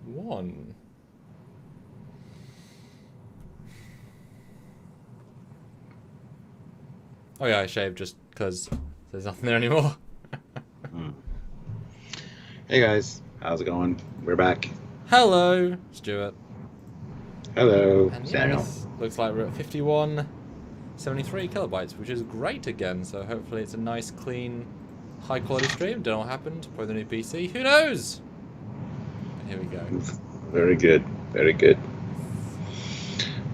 1. Oh yeah, I shaved just because there's nothing there anymore. Hey guys, how's it going? We're back. Hello, Stuart. Hello, And yeah, Samuel. this looks like we're at 5173 kilobytes, which is great again. So hopefully it's a nice, clean, high quality stream. Don't know what happened. Probably the new PC. Who knows? But here we go. Very good, very good.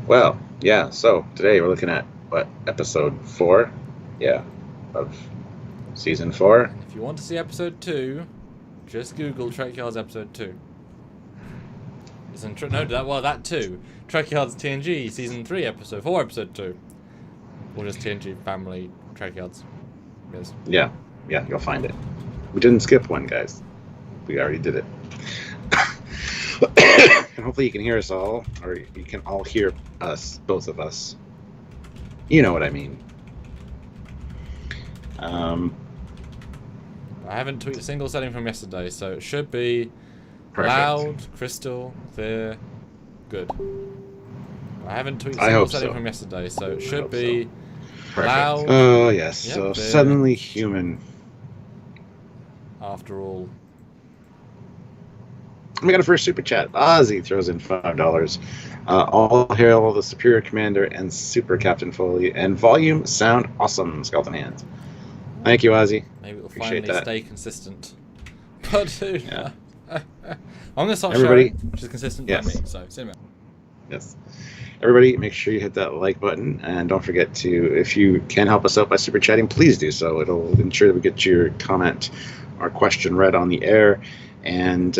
Well, yeah, so today we're looking at, what, episode 4? Yeah, of season 4. And if you want to see episode 2, just Google Trekyards episode 2. That too. Trekyards TNG season 3 episode 4 episode 2. Or just TNG family Trekyards. Yes. Yeah, you'll find it. We didn't skip one, guys. We already did it. And hopefully you can hear us all, or you can all hear us, both of us. You know what I mean. I haven't tweaked a single setting from yesterday, so it should be perfect. Loud, crystal, clear, good. I haven't tweaked a single setting from yesterday, so it should be loud. Oh yes, yep, so suddenly human. After all. We got a first super chat. Ozzy throws in $5. All hail the Superior Commander and Super Captain Foley, and volume sound awesome, Skeleton Hands. Thank you, Ozzy. Maybe it'll Appreciate finally that. Stay consistent. But dude, yeah. I'm gonna start Everybody, sharing, which is consistent yes. by me. So see you in a minute. Yes. Everybody, make sure you hit that like button, and don't forget to, if you can help us out by super chatting, please do so. It'll ensure that we get your comment or question read on the air. And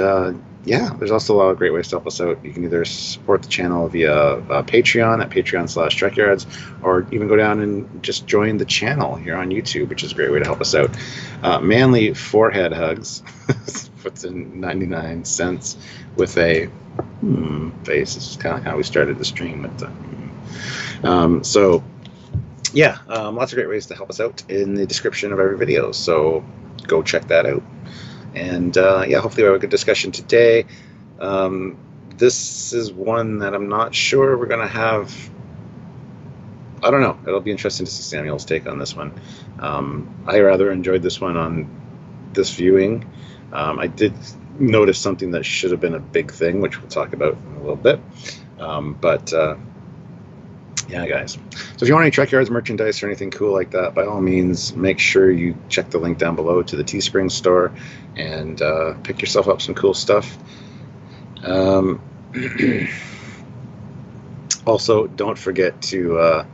yeah, there's also a lot of great ways to help us out. You can either support the channel via Patreon at patreon.com/Trekyards, or even go down and just join the channel here on YouTube, which is a great way to help us out. Manly Forehead Hugs puts in 99 cents with a face. This is kind of how we started the stream with the so yeah, lots of great ways to help us out in the description of every video, so go check that out. And yeah, hopefully we have a good discussion today. This is one that I'm not sure we're going to have. I don't know. It'll be interesting to see Samuel's take on this one. I rather enjoyed this one on this viewing. I did notice something that should have been a big thing, which we'll talk about in a little bit. But yeah, guys. So if you want any Trekyards merchandise or anything cool like that, by all means, make sure you check the link down below to the Teespring store and pick yourself up some cool stuff. Also, don't forget to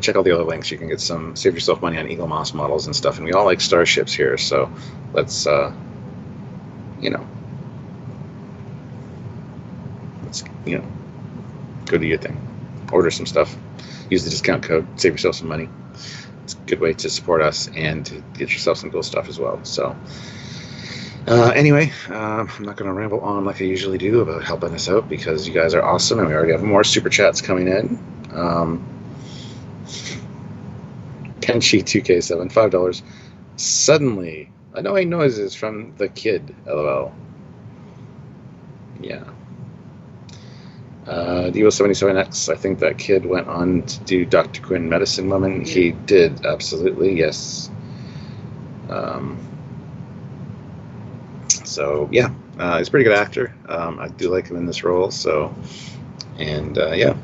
check all the other links. You can get save yourself money on Eaglemoss models and stuff. And we all like starships here, so let's go do your thing. Order some stuff. Use the discount code. Save yourself some money. It's a good way to support us and to get yourself some cool stuff as well. So anyway, I'm not going to ramble on like I usually do about helping us out, because you guys are awesome, and we already have more super chats coming in. Kenshi 2K7, $5. Suddenly, annoying noises from the kid. LOL. Yeah. Devo77X, I think that kid went on to do Dr. Quinn Medicine Woman. He did, absolutely, yes. So, yeah, he's a pretty good actor. I do like him in this role, so, and yeah.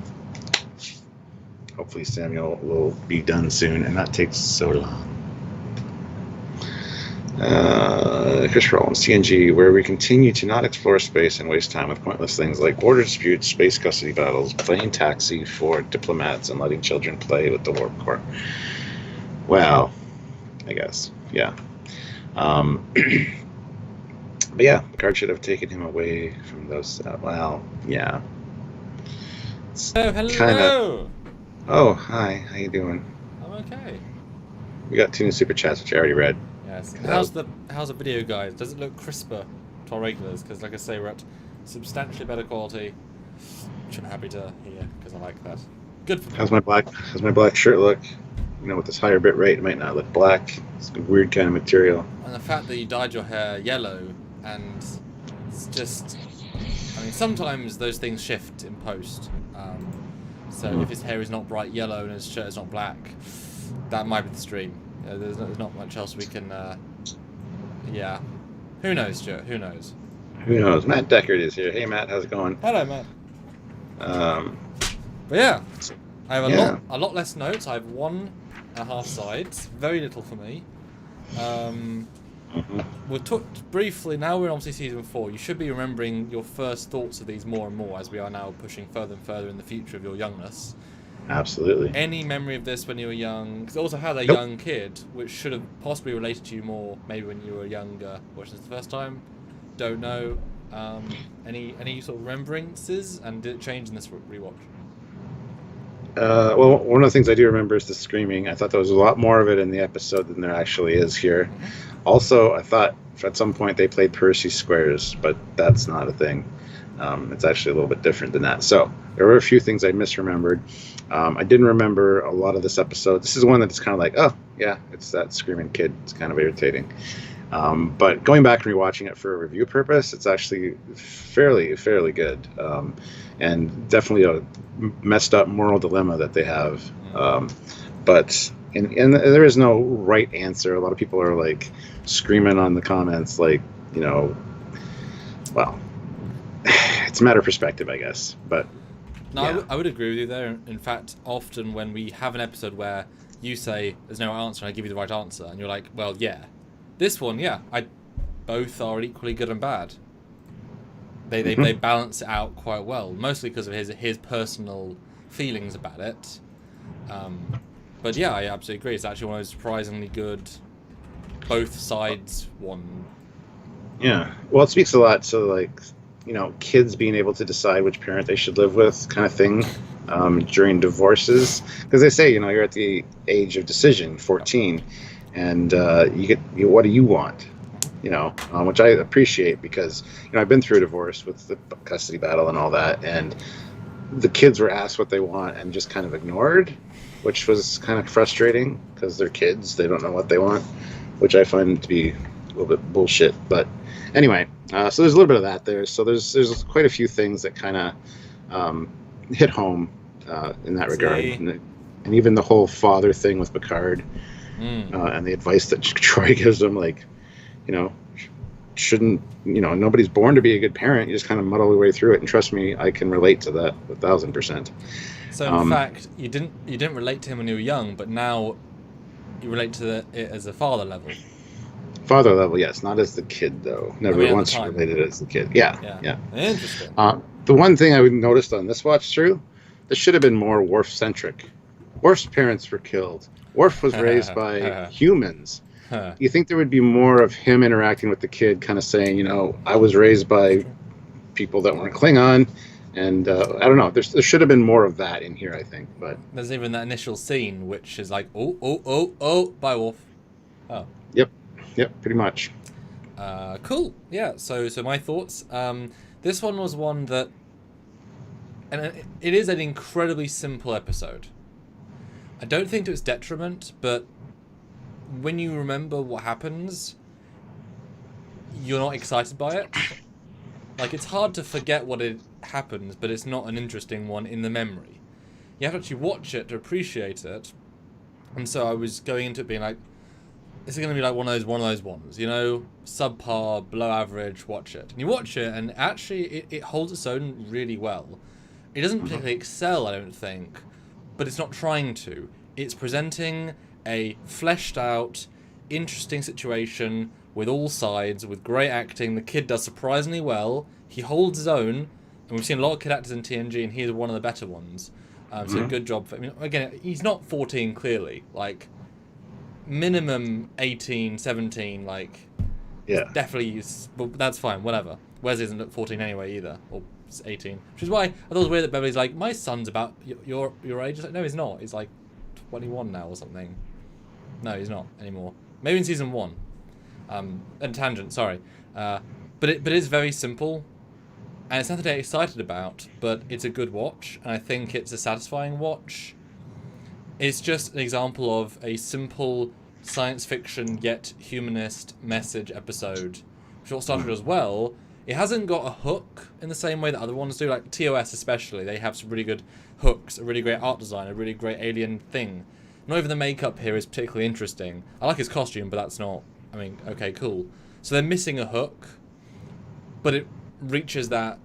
Hopefully Samuel will be done soon and not take so long. Chris Rollins, TNG, where we continue to not explore space and waste time with pointless things like border disputes, space custody battles, playing taxi for diplomats, and letting children play with the warp core. Well, I guess, yeah. But yeah, Picard should have taken him away from those. Well, yeah. Oh, hello. Kinda, oh, hi. How you doing? I'm okay. We got 2 new super chats, which I already read. Yes. How's the video, guys? Does it look crisper to our regulars? Because, like I say, we're at substantially better quality, which I'm happy to hear, because I like that. Good for me. How's my black shirt look? You know, with this higher bit rate, it might not look black. It's a weird kind of material. And the fact that you dyed your hair yellow, and it's just I mean, sometimes those things shift in post. So if his hair is not bright yellow and his shirt is not black, that might be the stream. There's not much else we can... yeah. Who knows, Stuart? Who knows? Who knows? Matt Deckard is here. Hey, Matt, how's it going? Hello, Matt. But yeah, I have a lot less notes. I have 1.5 sides. Very little for me. We'll talk briefly. Now we're on season 4. You should be remembering your first thoughts of these more and more as we are now pushing further and further in the future of your youngness. Absolutely. Any memory of this when you were young? Because also had a young kid, which should have possibly related to you more, maybe when you were younger, watching this the first time. Don't know. Any sort of remembrances, and did it change in this rewatch? Well, one of the things I do remember is the screaming. I thought there was a lot more of it in the episode than there actually is here. Also, I thought at some point they played Percy Squares, but that's not a thing. It's actually a little bit different than that. So there were a few things I misremembered. I didn't remember a lot of this episode. This is one that's kind of like, oh, yeah, it's that screaming kid. It's kind of irritating. But going back and rewatching it for a review purpose, it's actually fairly good. And definitely a messed up moral dilemma that they have. But there is no right answer. A lot of people are like screaming on the comments like, well, it's a matter of perspective, I guess. But no, yeah. I would agree with you there. In fact, often when we have an episode where you say there's no answer and I give you the right answer, and you're like, well, yeah. This one, yeah, both are equally good and bad. They balance it out quite well, mostly because of his personal feelings about it. But yeah, I absolutely agree. It's actually one of those surprisingly good, both sides one. Yeah, well, it speaks a lot to like, kids being able to decide which parent they should live with, kind of thing, during divorces. Because they say, you're at the age of decision, 14. And you get what do you want, which I appreciate because I've been through a divorce with the custody battle and all that, and the kids were asked what they want and just kind of ignored, which was kind of frustrating because they're kids, they don't know what they want, which I find to be a little bit bullshit. But anyway, so there's a little bit of that there. So there's quite a few things that kind of hit home in that regard, and even the whole father thing with Picard. And the advice that Troy gives them, like, shouldn't, nobody's born to be a good parent. You just kind of muddle your way through it. And trust me, I can relate to that 1,000%. So in fact, you didn't relate to him when you were young, but now you relate to it as a father level. Father level, yes, not as the kid though. Never once related as the kid. Yeah. Interesting. The one thing I noticed on this watch through, this should have been more Worf centric. Worf's parents were killed. Worf was raised by humans. You think there would be more of him interacting with the kid, kind of saying, I was raised by people that weren't Klingon, and I don't know. There should have been more of that in here, I think. But there's even that initial scene, which is like, oh, bye, Worf. Oh. Yep, pretty much. Cool. Yeah. So my thoughts. This one was one that, and it is an incredibly simple episode. I don't think to its detriment, but when you remember what happens, you're not excited by it. Like, it's hard to forget what it happens, but it's not an interesting one in the memory. You have to actually watch it to appreciate it. And so I was going into it being like, this is going to be like one of those ones, subpar, below average, watch it. And you watch it, and actually it holds its own really well. It doesn't particularly excel, I don't think, but it's not trying to. It's presenting a fleshed out, interesting situation with all sides, with great acting. The kid does surprisingly well. He holds his own, and we've seen a lot of kid actors in TNG, and he is one of the better ones. So good job for him. Again, he's not 14, clearly. Like, minimum 18, 17, like... Yeah. Definitely, well, that's fine, whatever. Wes isn't 14 anyway, either. Or 18. Which is why I thought it was weird that Beverly's like, my son's about your age. It's like, no, he's not. He's like 21 now or something. No, he's not anymore. Maybe in season 1. And tangent, sorry. But it is very simple. And it's nothing to get excited about, but it's a good watch. And I think it's a satisfying watch. It's just an example of a simple science fiction yet humanist message episode. Which all started as well. It hasn't got a hook in the same way that other ones do, like TOS especially. They have some really good hooks, a really great art design, a really great alien thing. Not even the makeup here is particularly interesting. I like his costume, but that's not... I mean, okay, cool. So they're missing a hook, but it reaches that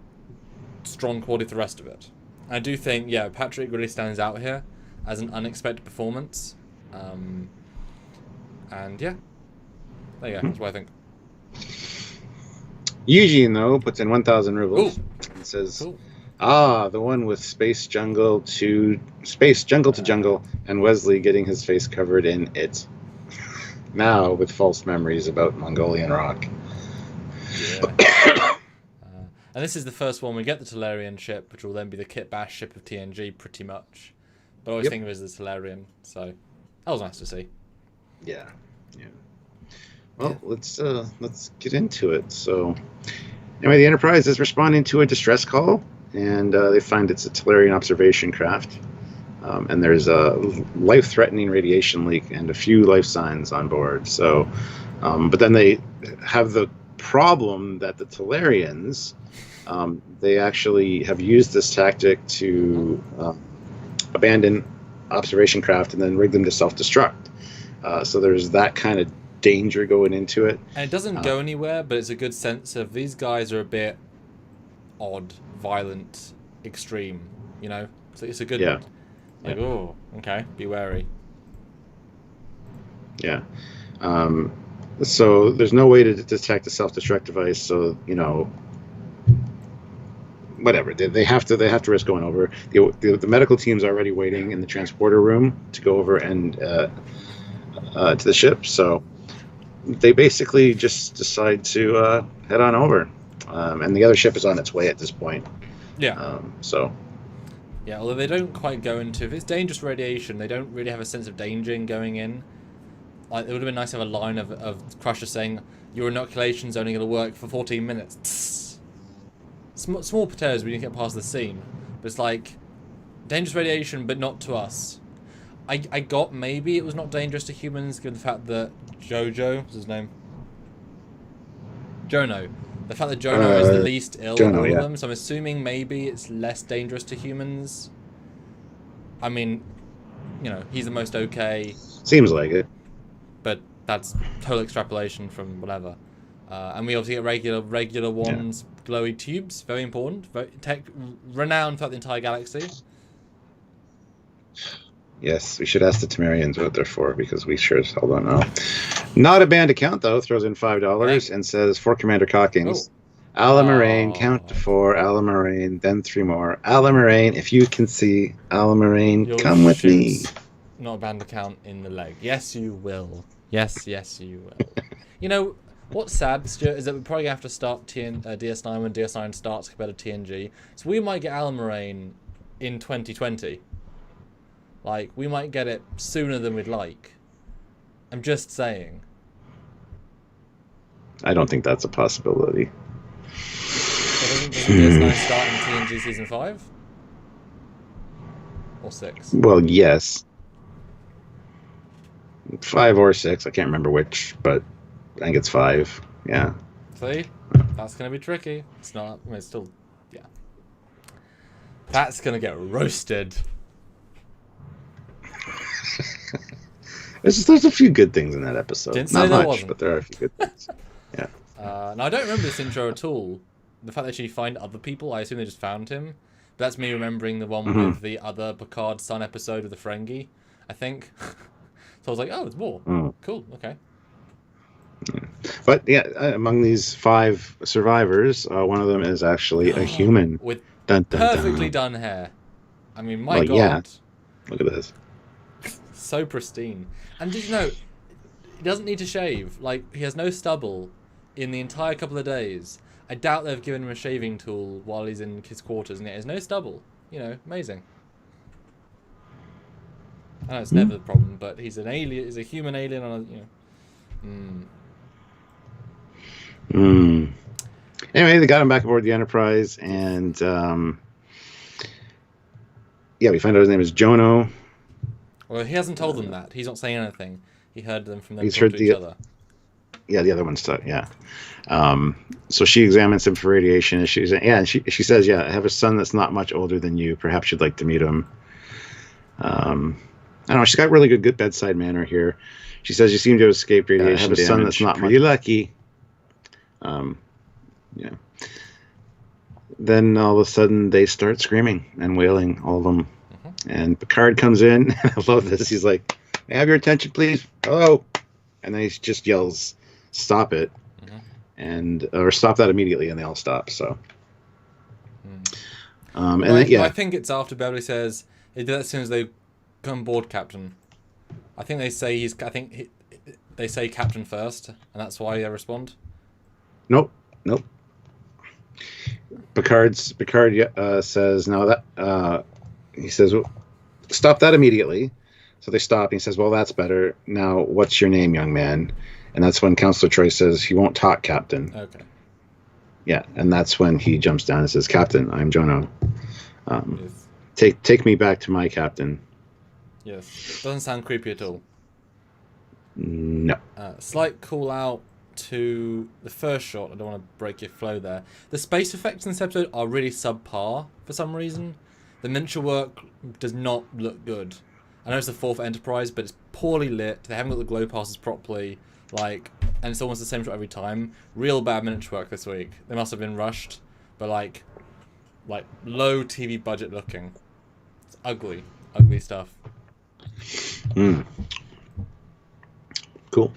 strong quality of the rest of it. I do think, yeah, Patrick really stands out here as an unexpected performance. And yeah, there you go. That's what I think. Eugene, though, puts in 1,000 rubles. Ooh. And says, Cool. the one with space jungle to jungle, and Wesley getting his face covered in it. Now with false memories about Mongolian rock. Yeah. And this is the first one we get the Tellurian ship, which will then be the Kit Bash ship of TNG, pretty much. But I always think of it as the Tellurian, so that was nice to see. Yeah. Well, let's get into it. So, anyway, the Enterprise is responding to a distress call, and they find it's a Tellurian observation craft, and there's a life-threatening radiation leak and a few life signs on board. So, but then they have the problem that the Tellurians, they actually have used this tactic to abandon observation craft and then rig them to self-destruct. So there's that kind of danger going into it. And it doesn't go anywhere, but it's a good sense of these guys are a bit odd, violent, extreme, you know? So it's a good... Yeah. Like, oh, okay, be wary. Yeah. So there's no way to detect a self-destruct device, so, you know, whatever. They have to risk going over. The medical team's already waiting in the transporter room to go over and to the ship, so they basically just decide to head on over. And the other ship is on its way at this point. Yeah. Yeah, although they don't quite go into... If it's dangerous radiation, they don't really have a sense of danger in going in. Like, it would have been nice to have a line of Crusher saying, your inoculation's only going to work for 14 minutes. Small potatoes when you get past the scene. But it's like, dangerous radiation, but not to us. I got maybe it was not dangerous to humans, given the fact that Jojo, what's his name? Jono. The fact that Jono is the least ill of all of them, so I'm assuming maybe it's less dangerous to humans. I mean, you know, he's the most okay. Seems like it. But that's total extrapolation from whatever. And we obviously get regular ones, glowy tubes, very important. Renowned throughout the entire galaxy. Yes, we should ask the Temerians what they're for, because we sure as hell don't know. Not a band account, though. Throws in $5 and says, for Commander Cockings, Alamarain, count to 4, Alamarain, then 3 more. Alamarain, if you can see, Alamarain, come with me. Not a band account in the leg. Yes, you will. Yes, you will. You know, what's sad, Stuart, is that we probably have to start DS9 when DS9 starts compared to TNG. So we might get Alamarain in 2020. Like, we might get it sooner than we'd like. I'm just saying. I don't think that's a possibility. Doesn't DS9 start in TNG Season 5? Or 6? Well, yes. 5 or 6, I can't remember which, but I think it's 5, yeah. See? That's going to be tricky. It's not, I mean, it's still, yeah. That's going to get roasted. There's a few good things in that episode. Didn't say Not there much, wasn't. but there are a few good things. Yeah. Now, I don't remember this intro at all. The fact that she find other people, I assume they just found him. But that's me remembering the one with the other Picard Sun episode with the Ferengi, I think. So I was like, oh, there's more. Cool, okay. Yeah. But yeah, among these 5 survivors, one of them is actually a human. With dun, dun, perfectly done hair. I mean, my God. Yeah. Look at this. So pristine. And did you know, he doesn't need to shave. Like, he has no stubble in the entire couple of days. I doubt they've given him a shaving tool while he's in his quarters, and he has no stubble. You know, amazing. I know it's never the problem, but he's an alien. He's a human alien on a, you know. Anyway, they got him back aboard the Enterprise, and yeah, we find out his name is Jono. Well, he hasn't told them that. He's not saying anything. He heard them from them He's talk heard to each other. Yeah, the other one's stuck. Yeah. So she examines him for radiation issues. And she says, "Yeah, I have a son that's not much older than you. Perhaps you'd like to meet him." I don't know. She's got really good bedside manner here. She says, "You seem to have escaped radiation. I have a son that's not pretty lucky." Yeah. Then all of a sudden they start screaming and wailing, all of them. And Picard comes in. I love this. He's like, "May I have your attention, please? Hello." And then he just yells, "Stop it." Or stop that immediately, and they all stop. So, I think it's after Beverly says he did that as soon as they come aboard, Captain. I think they say they say Captain first, and that's why they respond. Nope. Picard says no. That he says, well, "Stop that immediately." So they stop, and he says, "Well, that's better. Now, what's your name, young man?" And that's when Counselor Troy says, "He won't talk, Captain." Okay. Yeah, and that's when he jumps down and says, "Captain, I'm Jono. Yes. Take me back to my captain." Yes. Doesn't sound creepy at all. No. Slight call out to the first shot. I don't want to break your flow there. The space effects in this episode are really subpar for some reason. The miniature work does not look good. I know it's the fourth Enterprise, but it's poorly lit. They haven't got the glow passes properly. And it's almost the same shot every time. Real bad miniature work this week. They must have been rushed, but like low TV budget looking. It's ugly stuff. Cool.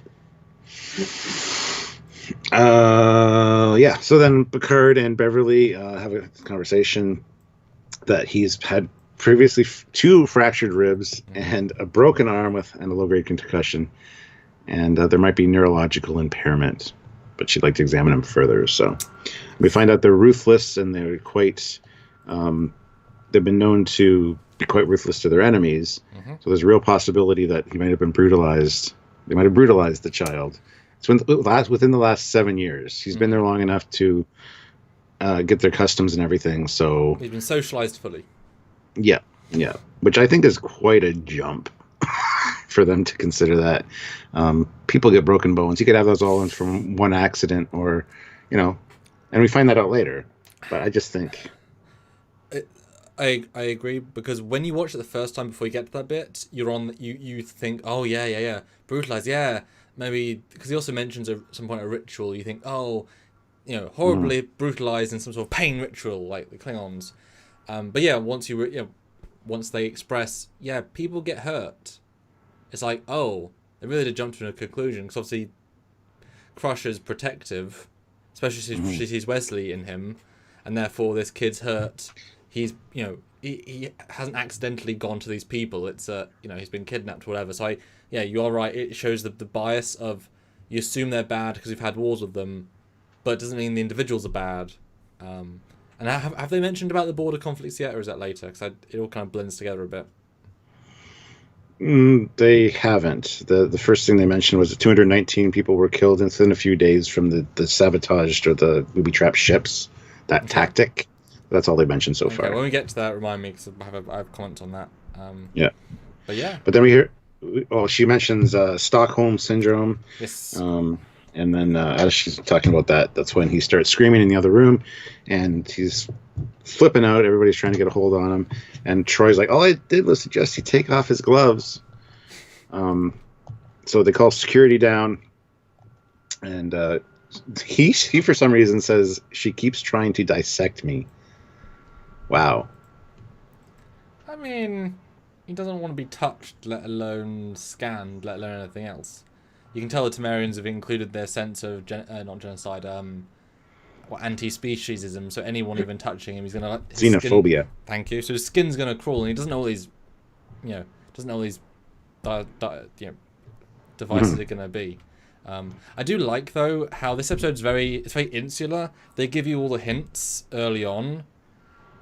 Yeah. So then Picard and Beverly have a conversation that he's had previously 2 fractured ribs and a broken arm and a low-grade concussion. And there might be neurological impairment, but she'd like to examine him further. So we find out they're ruthless, and they're quite. They've been known to be quite ruthless to their enemies. So there's a real possibility that he might have been brutalized. They might have brutalized the child. It's within the last 7 years. He's been there long enough to get their customs and everything. So he's been socialized fully. Yeah, which I think is quite a jump. For them to consider that. People get broken bones. You could have those all in from one accident, or, and we find that out later. But I just think... I agree, because when you watch it the first time before you get to that bit, you think, oh, yeah, brutalized, yeah. Maybe, because he also mentions at some point a ritual, you think, oh, horribly brutalized in some sort of pain ritual, like the Klingons. But yeah, once they express, yeah, people get hurt. It's like, oh, they really did jump to a conclusion, because obviously Crusher's protective, especially since she sees Wesley in him, and therefore this kid's hurt. He's, he hasn't accidentally gone to these people. It's, he's been kidnapped or whatever. So you are right. It shows the bias of, you assume they're bad because you've had wars with them, but it doesn't mean the individuals are bad. And have they mentioned about the border conflicts yet, or is that later? Because it all kind of blends together a bit. They haven't. The first thing they mentioned was that 219 people were killed within a few days from the sabotaged or the booby-trapped ships, that tactic. That's all they mentioned so far. When we get to that, remind me, because I have comments on that. Yeah. But yeah. But then we hear... Oh, she mentions Stockholm Syndrome. Yes. And then as she's talking about that, that's when he starts screaming in the other room, and he's flipping out. Everybody's trying to get a hold on him, and Troy's like, "All I did was suggest he take off his gloves." So they call security down, and he for some reason says, "She keeps trying to dissect me." Wow. I mean, he doesn't want to be touched, let alone scanned, let alone anything else. You can tell the Temerians have included their sense of not genocide, anti-speciesism. So anyone even touching him, he's gonna xenophobia. Thank you. So his skin's gonna crawl, and he doesn't know all these, devices are gonna be. I do like though how this episode's very insular. They give you all the hints early on.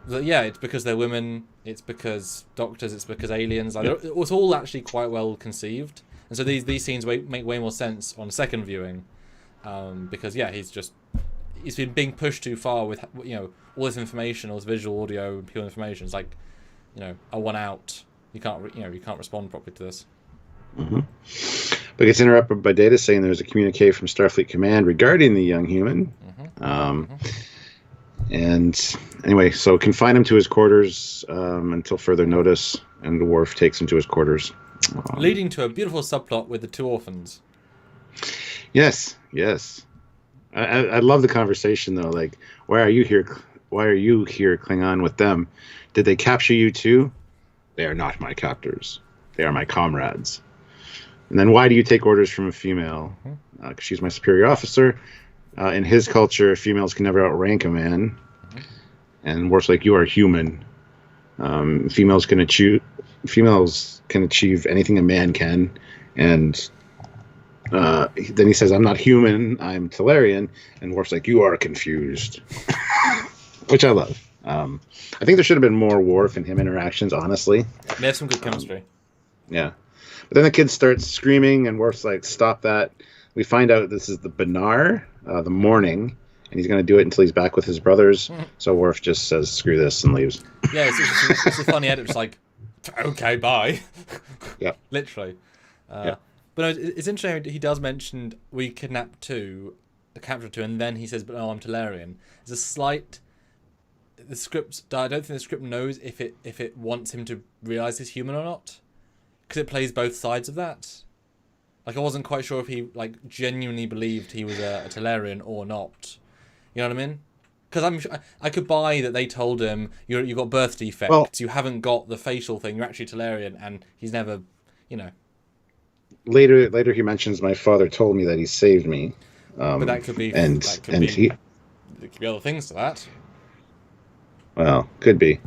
That, yeah, it's because they're women. It's because doctors. It's because aliens. It's all actually quite well conceived. And so these scenes make way more sense on second viewing, because he's been being pushed too far with all this information, all this visual, audio, pure information. It's like, I want out. You can't respond properly to this. But gets interrupted by Data saying there's a communique from Starfleet Command regarding the young human. And anyway, so confine him to his quarters until further notice, and Worf takes him to his quarters. Leading to a beautiful subplot with the two orphans. Yes. I love the conversation, though. Like, why are you here? Why are you here, Klingon, with them? Did they capture you, too? They are not my captors. They are my comrades. And then why do you take orders from a female? Because she's my superior officer. In his culture, females can never outrank a man. And Worf's like, you are human. Females can achieve anything a man can. And then he says, I'm not human, I'm Talarian. And Worf's like, you are confused. Which I love. I think there should have been more Worf and him interactions, honestly. They have some good chemistry. Yeah. But then the kid starts screaming, and Worf's like, stop that. We find out this is the Benar, the morning, and he's going to do it until he's back with his brothers. So Worf just says, screw this, and leaves. Yeah, it's a funny edit. It's like, okay, bye. Yeah. Literally. Yeah. But no, it's interesting he does mention we kidnapped two, captured two, and then he says, but no, I'm Talarian. There's a slight... The script, I don't think the script knows if it wants him to realise he's human or not. Because it plays both sides of that. Like, I wasn't quite sure if he, like, genuinely believed he was a Talarian or not. You know what I mean? Because I could buy that they told him, you've got birth defects, well, you haven't got the facial thing, you're actually Talarian, and he's never, you know. Later he mentions, my father told me that he saved me. But that could be... There could be other things to that. Well, could be.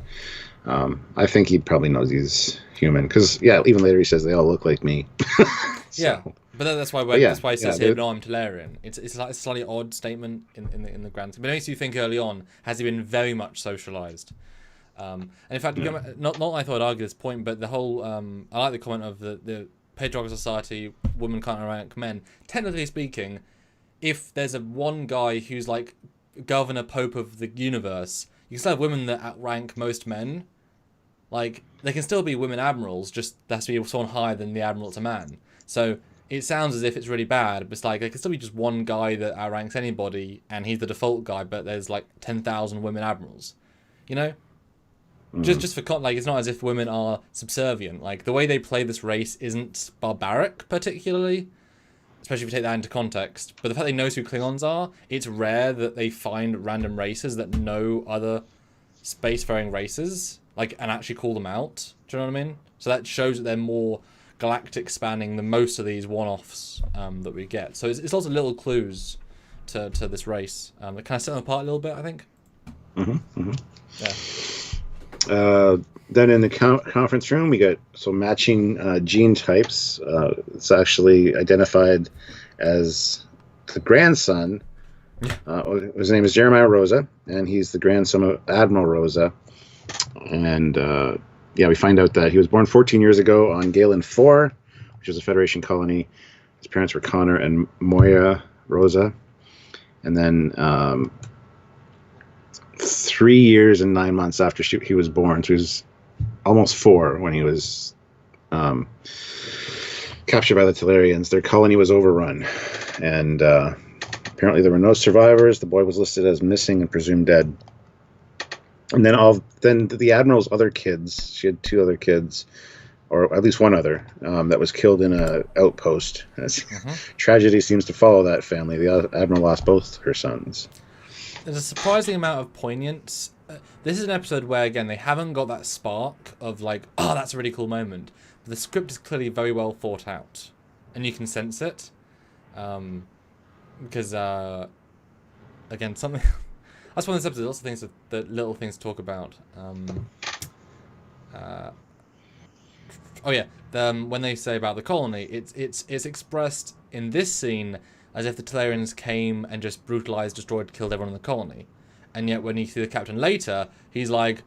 I think he probably knows he's human. Because, yeah, even later he says they all look like me. So, yeah, but that's why he says here, no, I'm Talarian. It's like a slightly odd statement in the grand scheme. But it makes you think early on, has he been very much socialised? And in fact, not I thought I'd argue this point, but the whole... I like the comment of the patriarchal society, women can't outrank men. Technically speaking, if there's one guy who's like governor pope of the universe... You can still have women that outrank most men. Like, they can still be women admirals, just there has to be someone higher than the admiral that's a man. So, it sounds as if it's really bad, but it's like, there can still be just one guy that outranks anybody, and he's the default guy, but there's like 10,000 women admirals. You know? Just for, like, it's not as if women are subservient. Like, the way they play this race isn't barbaric, particularly. Especially if you take that into context. But the fact they know who Klingons are, it's rare that they find random races that know other spacefaring races, like, and actually call them out. Do you know what I mean? So that shows that they're more galactic spanning than most of these one-offs that we get. So it's lots of little clues to this race that kind of set them apart a little bit, I think. Yeah. Then in the conference room, we got some matching gene types. It's actually identified as the grandson. His name is Jeremiah Rosa, and he's the grandson of Admiral Rosa. And we find out that he was born 14 years ago on Galen 4, which is a Federation colony. His parents were Connor and Moya Rosa. And then 3 years and 9 months after he was born, so he was almost 4 when he was captured by the Talarians. Their colony was overrun, and apparently there were no survivors. The boy was listed as missing and presumed dead. And then the Admiral's other kids, she had 2 other kids, or at least one other, that was killed in a outpost. Tragedy seems to follow that family. The Admiral lost both her sons. There's a surprising amount of poignance. This is an episode where, again, they haven't got that spark of like, oh, that's a really cool moment. But the script is clearly very well thought out. And you can sense it. Because, again, something... That's one of these episodes, lots of things, little things to talk about. When they say about the colony, it's expressed in this scene as if the Talarians came and just brutalized, destroyed, killed everyone in the colony. And yet when you see the captain later, he's like,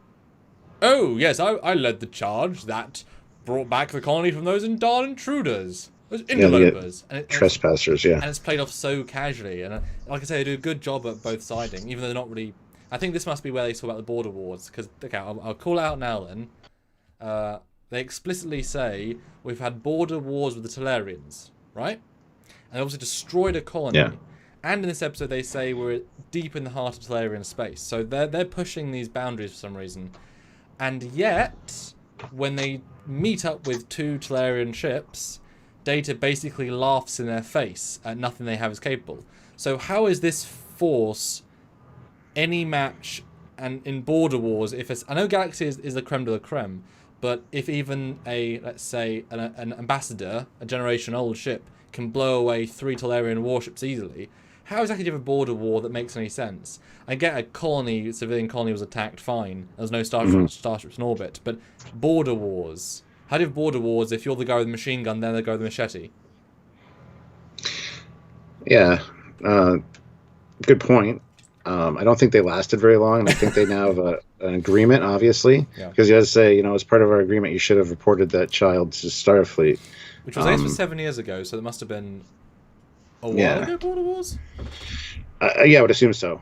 oh, yes, I led the charge that brought back the colony from those Indan intruders. Those interlopers. Trespassers, yeah. And it's played off so casually. And like I say, they do a good job at both siding, even though they're not really... I think this must be where they talk about the border wars. Because, okay, I'll call it out now then. They explicitly say, we've had border wars with the Talarians. right? And obviously destroyed a colony. Yeah. And in this episode, they say we're deep in the heart of Talarian space. So they're pushing these boundaries for some reason. And yet, when they meet up with 2 Talarian ships, Data basically laughs in their face at nothing they have is capable. So how is this force any match? And in Border Wars, if it's, I know Galaxy is the creme de la creme, but if even let's say, an ambassador, a generation old ship, can blow away 3 Talarian warships easily, how exactly do you have a border war that makes any sense? I get a civilian colony was attacked, fine. There's no starships in orbit, but border wars. How do you have border wars if you're the guy with the machine gun, then the guy with the machete? Yeah, good point. I don't think they lasted very long, and I think they now have an agreement, obviously, because you have to say, as part of our agreement, you should have reported that child to Starfleet. Which was 7 years ago, so it must have been a while ago, Border Wars? Yeah, I would assume so.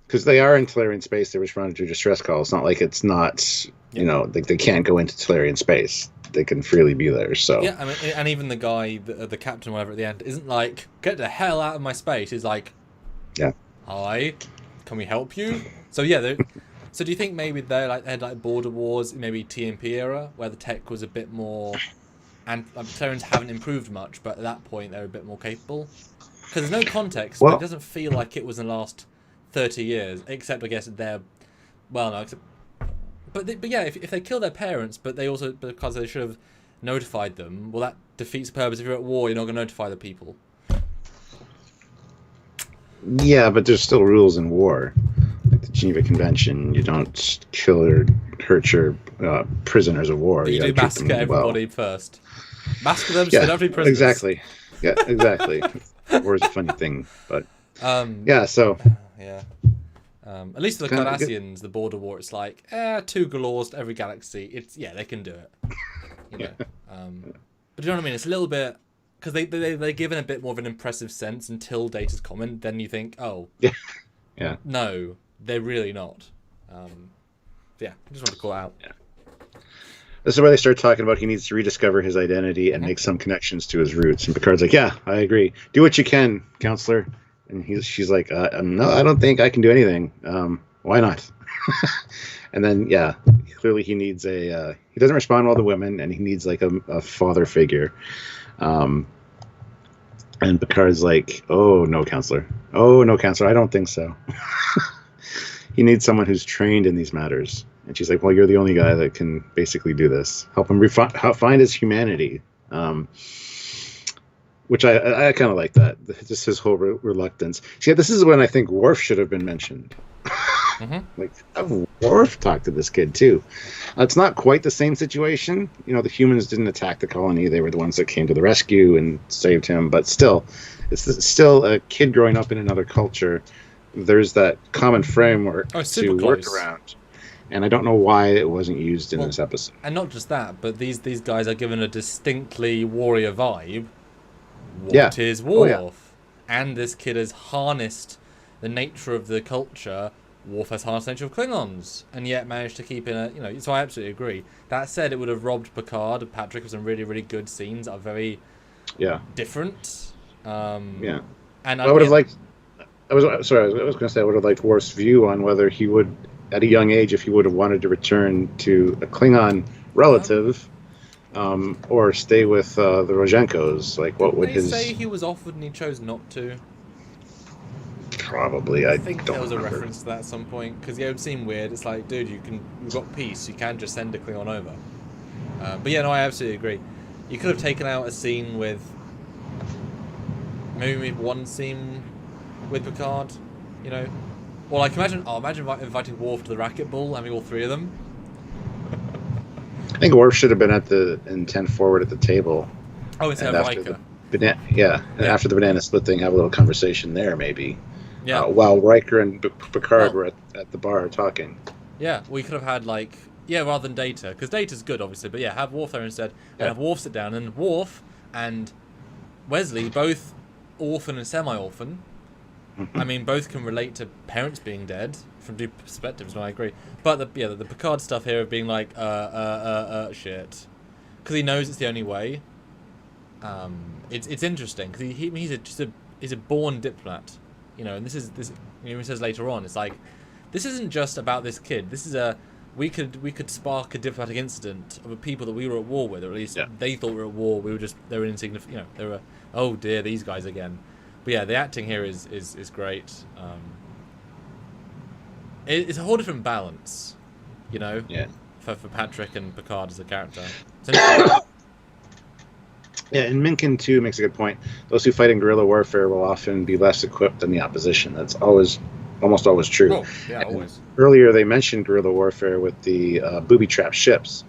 Because they are in Talarian space, they responded to distress calls. It's not like it's not, they can't go into Talarian space. They can freely be there, so... Yeah, I mean, and even the guy, the captain, whatever, at the end, isn't like, get the hell out of my space. He's like, hi, can we help you? So, yeah, so do you think maybe they had Border Wars, maybe TMP era, where the tech was a bit more... And Talarians haven't improved much, but at that point they're a bit more capable. Because there's no context, but it doesn't feel like it was in the last 30 years, except I guess they're... Well, no, except... But yeah, if they kill their parents, but they also... Because they should have notified them, well, that defeats the purpose. If you're at war, you're not going to notify the people. Yeah, but there's still rules in war. Like the Geneva Convention, you don't kill or hurt your prisoners of war. But you do massacre everybody first. Massacre them so they don't have to be prisoners. Exactly. Yeah, exactly. War is a funny thing, but... so... Yeah. At least for the Cardassians, the border war, it's like, 2 galores to every galaxy. They can do it. But do you know what I mean? It's a little bit... Because they're given a bit more of an impressive sense until Data's comment, then you think, oh... Yeah. No, they're really not. I just want to call out. Yeah. This is where they start talking about he needs to rediscover his identity and make some connections to his roots. And Picard's like, yeah, I agree. Do what you can, counselor. And she's like, no, I don't think I can do anything. Why not? And then, clearly he needs he doesn't respond well to women, and he needs like a father figure. And Picard's like, oh, no, counselor. Oh, no, counselor. I don't think so. He needs someone who's trained in these matters. And she's like, well, you're the only guy that can basically do this. Help him find his humanity. Which I kind of like that. Just his whole reluctance. See, this is when I think Worf should have been mentioned. Like, have Worf talk to this kid, too. It's not quite the same situation. The humans didn't attack the colony. They were the ones that came to the rescue and saved him. But still, it's still a kid growing up in another culture. There's that common framework to work around. And I don't know why it wasn't used in this episode. And not just that, but these guys are given a distinctly warrior vibe. What is Worf? And this kid has harnessed the nature of the culture. Worf has harnessed the nature of Klingons, and yet managed to keep in a... so I absolutely agree. That said, it would have robbed Picard and Patrick of some really, really good scenes that are very different. And I would have liked... I was going to say I would have liked Worf's view on whether he would, at a young age, if he would have wanted to return to a Klingon relative, or stay with the Rozhenkos. Like, what would his... say he was offered and he chose not to? Probably. I think there was a reference to that at some point, because it would seem weird. It's like, dude, you've got peace. You can just send a Klingon over. But yeah, no, I absolutely agree. You could have taken out a scene with maybe one scene with Picard, or like imagine inviting Worf to the Racquetball, having all 3 of them. I think Worf should have been in 10 forward at the table. Oh, instead of Riker. After the banana split thing, have a little conversation there, maybe. Yeah. While Riker and Picard were at the bar talking. Yeah, we could have had rather than Data, because Data's good, obviously, but have Worf there instead, and have Worf sit down, and Worf and Wesley, both orphan and semi-orphan. I mean, both can relate to parents being dead from two perspectives, and I agree. But the Picard stuff here of being like, shit, because he knows it's the only way. it's interesting because he's a born diplomat, you know. And this he says later on, it's like this isn't just about this kid. This is we could spark a diplomatic incident of a people that we were at war with, or at least they thought we were at war. They were insignificant, you know. They were, oh dear, these guys again. But yeah, the acting here is great. It's a whole different balance, you know. Yeah. For Patrick and Picard as a character. Yeah, and Minkin too makes a good point. Those who fight in guerrilla warfare will often be less equipped than the opposition. That's almost always true. Oh, yeah, and always. Earlier they mentioned guerrilla warfare with the booby trap ships.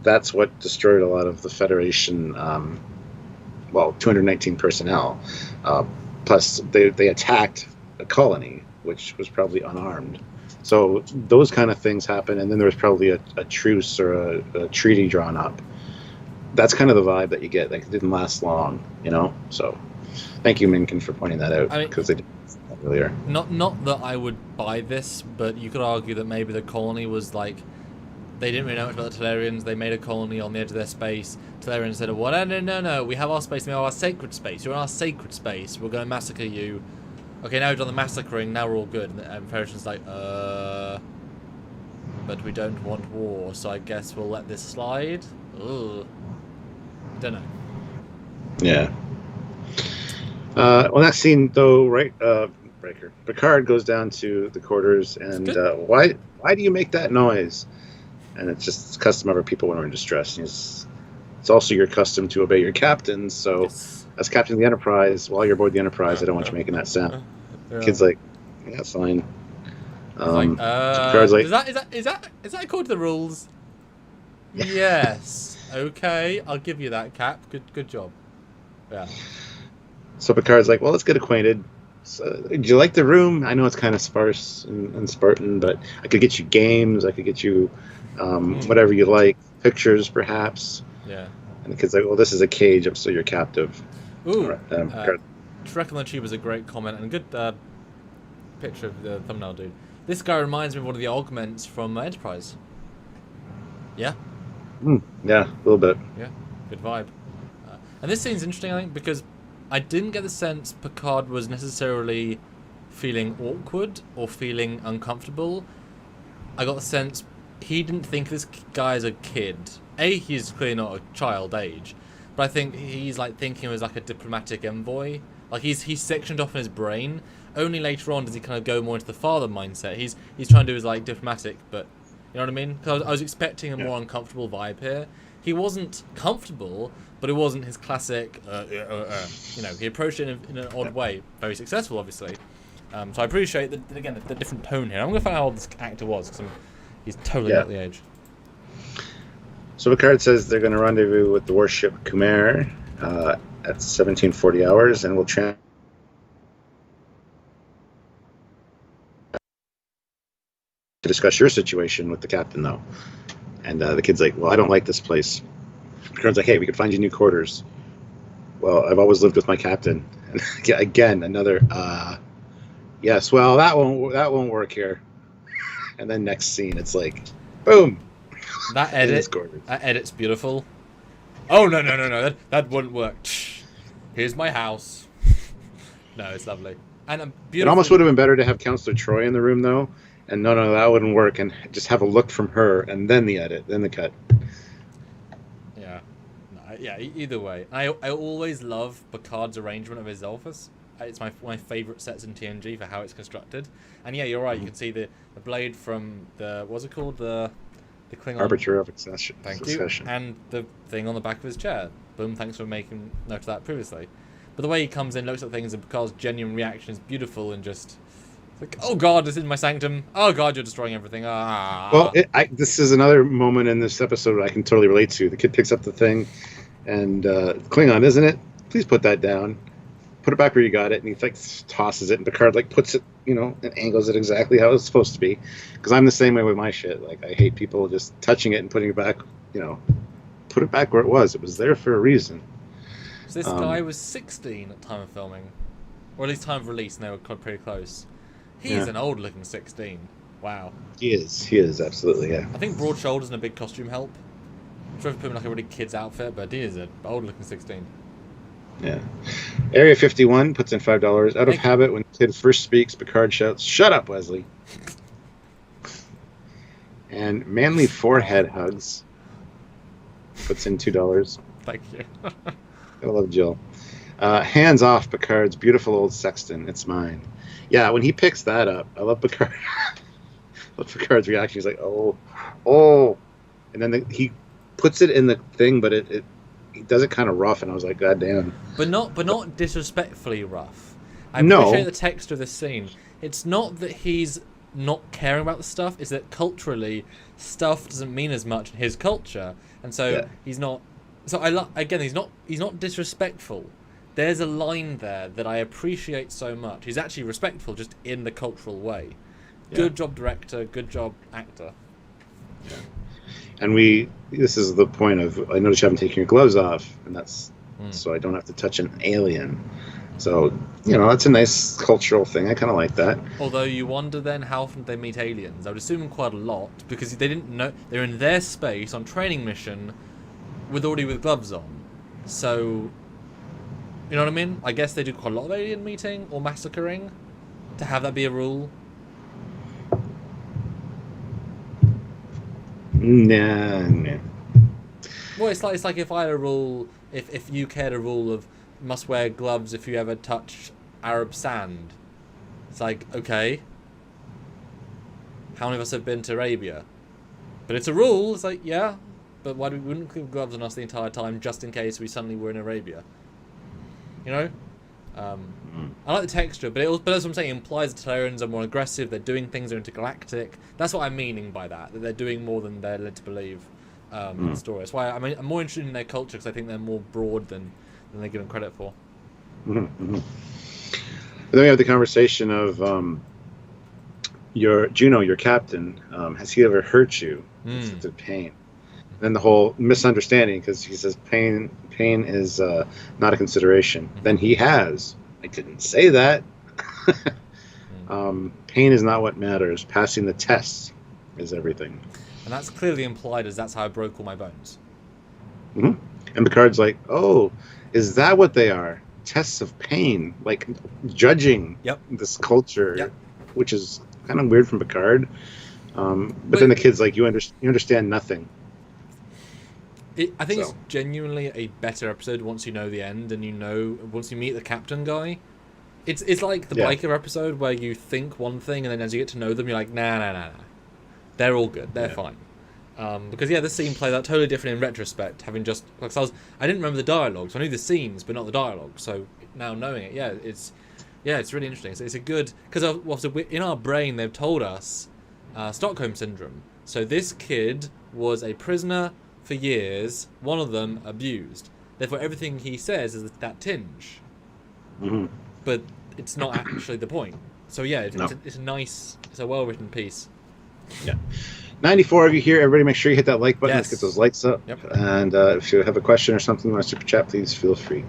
That's what destroyed a lot of the Federation. 219 personnel. Plus, they attacked a colony, which was probably unarmed. So those kind of things happen, and then there was probably a truce or a treaty drawn up. That's kind of the vibe that you get. Like, it didn't last long, you know? So thank you, Minkin, for pointing that out, because they did that earlier. Not that I would buy this, but you could argue that maybe the colony was like, they didn't really know much about the Talarians. They made a colony on the edge of their space. Talarians said, well, no, we have our space, we have our sacred space. You're in our sacred space. We're going to massacre you. Okay, now we've done the massacring, now we're all good. And Federation's like, but we don't want war, so I guess we'll let this slide? Ugh. Don't know. Yeah. Well, that scene, though, right, Picard goes down to the quarters, and why do you make that noise? And it's just custom of our people when we're in distress. It's also your custom to obey your captain, so... Yes. As captain of the Enterprise, while you're aboard the Enterprise, I don't want you making that sound. Yeah. Kid's like, yeah, that's fine. Picard's like, is that according to the rules? Yes. Okay, I'll give you that, Cap. Good job. Yeah. So Picard's like, well, let's get acquainted. So, do you like the room? I know it's kind of sparse and Spartan, but I could get you games. I could get you whatever you like. Pictures, perhaps. Yeah. And the kid's like, well, this is a cage. I'm still your captive. Ooh, Trek on the Tube is a great comment and a good picture of the thumbnail, dude. This guy reminds me of one of the augments from Enterprise. Yeah? Yeah, a little bit. Yeah, good vibe. And this scene's interesting, I think, because I didn't get the sense Picard was necessarily feeling awkward or feeling uncomfortable. I got the sense he didn't think this guy's a kid. He's clearly not a child age. But I think he's like thinking of as like a diplomatic envoy. Like he's sectioned off in his brain. Only later on does he kind of go more into the father mindset. He's trying to do his like diplomatic, but you know what I mean? Because I was expecting a more uncomfortable vibe here. He wasn't comfortable, but it wasn't his classic. You know, he approached it in an odd way. Very successful, obviously. So I appreciate the different tone here. I'm gonna find out how old this actor was because he's totally not the age. So Picard says they're going to rendezvous with the warship Khmer at 1740 hours, and we'll to discuss your situation with the captain, though. And the kid's like, well, I don't like this place. Picard's like, hey, we could find you new quarters. Well, I've always lived with my captain. And again, another, yes, well, that won't work here. And then next scene, it's like, boom. That edit's beautiful. Oh no, that wouldn't work. Here's my house. No, it's lovely. And it almost would have been better to have Counselor Troy in the room though, and no, that wouldn't work. And just have a look from her, and then the edit, then the cut. Yeah, Either way, I always love Picard's arrangement of his office. It's one of my favourite sets in TNG for how it's constructed. And yeah, you're right. You can see the blade from the what's it called the Klingon Arbiter of Succession. Thank you. And the thing on the back of his chair. Boom, thanks for making note of that previously. But the way he comes in, looks at things, and Picard's genuine reaction is beautiful and just like, oh god, this is my sanctum. Oh god, you're destroying everything. Ah. Well, this is another moment in this episode I can totally relate to. The kid picks up the thing, and Klingon, isn't it? Please put that down. Put it back where you got it, and he like tosses it, and Picard like puts it, and angles it exactly how it's supposed to be. Because I'm the same way with my shit. Like I hate people just touching it and putting it back. Put it back where it was. It was there for a reason. So this guy was 16 at time of filming, or at least time of release, and they were pretty close. He's an old-looking 16. Wow. He is absolutely, yeah. I think broad shoulders and a big costume help. I'm sure if you put him in like a really kid's outfit, but he is an old-looking 16. Yeah. Area 51 puts in $5. Out of habit, when the kid first speaks, Picard shouts, "Shut up, Wesley." And manly forehead hugs puts in $2. Thank you. I love Jill. Hands off, Picard's beautiful old sexton. It's mine. Yeah, when he picks that up, I love Picard. I love Picard's reaction. He's like, oh. And then he puts it in the thing, but he does it kind of rough, and I was like, God damn. But not disrespectfully rough. I No. appreciate the texture of this scene. It's not that he's not caring about the stuff, it's that culturally stuff doesn't mean as much in his culture. And so he's not he's not disrespectful. There's a line there that I appreciate so much. He's actually respectful just in the cultural way. Yeah. Good job, director, good job, actor. Yeah. And this is the point of, I noticed you haven't taken your gloves off, and that's so I don't have to touch an alien. So, that's a nice cultural thing. I kind of like that. Although you wonder then how often they meet aliens. I would assume quite a lot, because they didn't know, they're in their space on training mission with gloves on. So, you know what I mean? I guess they do quite a lot of alien meeting or massacring to have that be a rule. Nah. Well, it's like if I had a rule, if UK had a rule of must wear gloves if you ever touch Arab sand. It's like, okay, how many of us have been to Arabia? But it's a rule. It's like, yeah, but why wouldn't we have gloves on us the entire time just in case we suddenly were in Arabia? I like the texture, but that's what I'm saying. It implies the Terrans are more aggressive. They're doing things. They're intergalactic. That's what I'm meaning by that they're doing more than they're led to believe in the story. That's why I'm more interested in their culture, because I think they're more broad than they give them credit for. Mm-hmm. Then we have the conversation of Jono, your captain. Has he ever hurt you? It's pain. Then the whole misunderstanding, because he says pain is not a consideration. Then he has. I didn't say that. Pain is not what matters. Passing the test is everything. And that's clearly implied as that's how I broke all my bones. Mm-hmm. And Picard's like, oh, is that what they are? Tests of pain, like judging this culture, which is kind of weird from Picard. But then the kid's like, you understand nothing. I think it's genuinely a better episode once you know the end, and once you meet the captain guy. It's like the biker episode where you think one thing, and then as you get to know them, you're like, nah. They're all good. They're fine. Because this scene plays out totally different in retrospect. Having just I didn't remember the dialogue, so I knew the scenes, but not the dialogue. So now knowing it, it's really interesting. It's a good, because in our brain they've told us Stockholm syndrome. So this kid was a prisoner for years. One of them abused. Therefore, everything he says is that tinge. Mm-hmm. But it's not actually the point. So it's a nice, it's a well-written piece. Yeah. 94 of you here. Everybody make sure you hit that like button. Let's get those likes up. Yep. And if you have a question or something you want to super chat, please feel free.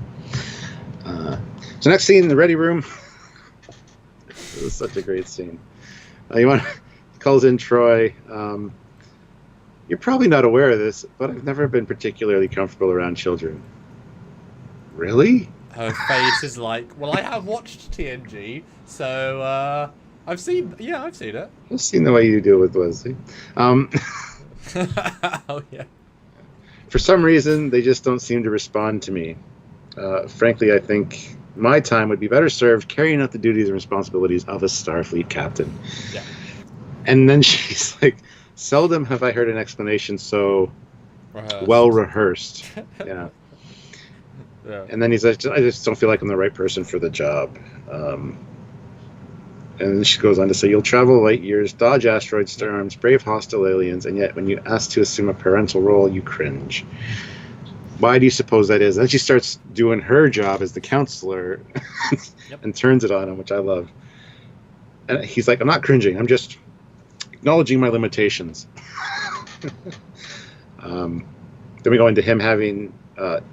So next scene in the ready room. This is such a great scene. He calls in Troy. You're probably not aware of this, but I've never been particularly comfortable around children. Really? Her face is like, well, I have watched TNG, so I've seen it. I've seen the way you deal with Wesley. Oh, yeah. For some reason, they just don't seem to respond to me. Frankly, I think my time would be better served carrying out the duties and responsibilities of a Starfleet captain. Yeah. And then she's like, seldom have I heard an explanation so well rehearsed. Yeah. And then he's like, I just don't feel like I'm the right person for the job. And then she goes on to say, you'll travel light years, dodge asteroid storms, brave hostile aliens, and yet when you ask to assume a parental role, you cringe. Why do you suppose that is? And then she starts doing her job as the counselor and turns it on him, which I love. And he's like, I'm not cringing. I'm just acknowledging my limitations. Then we go into him having,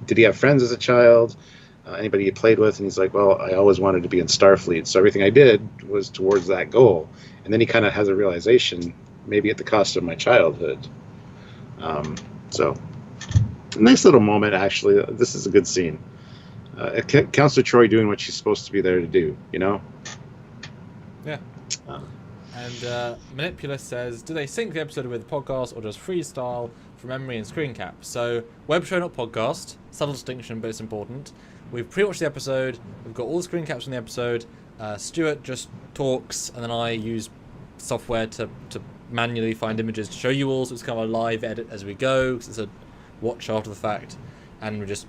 did he have friends as a child? Anybody he played with? And he's like, well, I always wanted to be in Starfleet, so everything I did was towards that goal. And then he kind of has a realization, maybe at the cost of my childhood. So, a nice little moment, actually. This is a good scene. Counselor Troy doing what she's supposed to be there to do, you know? Yeah. And Manipula says, do they sync the episode with the podcast or just freestyle from memory and screen cap? So, web show, not podcast. Subtle distinction, but it's important. We've pre-watched the episode. We've got all the screen caps from the episode. Stuart just talks, and then I use software to manually find images to show you all. So it's kind of a live edit as we go, because it's a watch after the fact. And we just,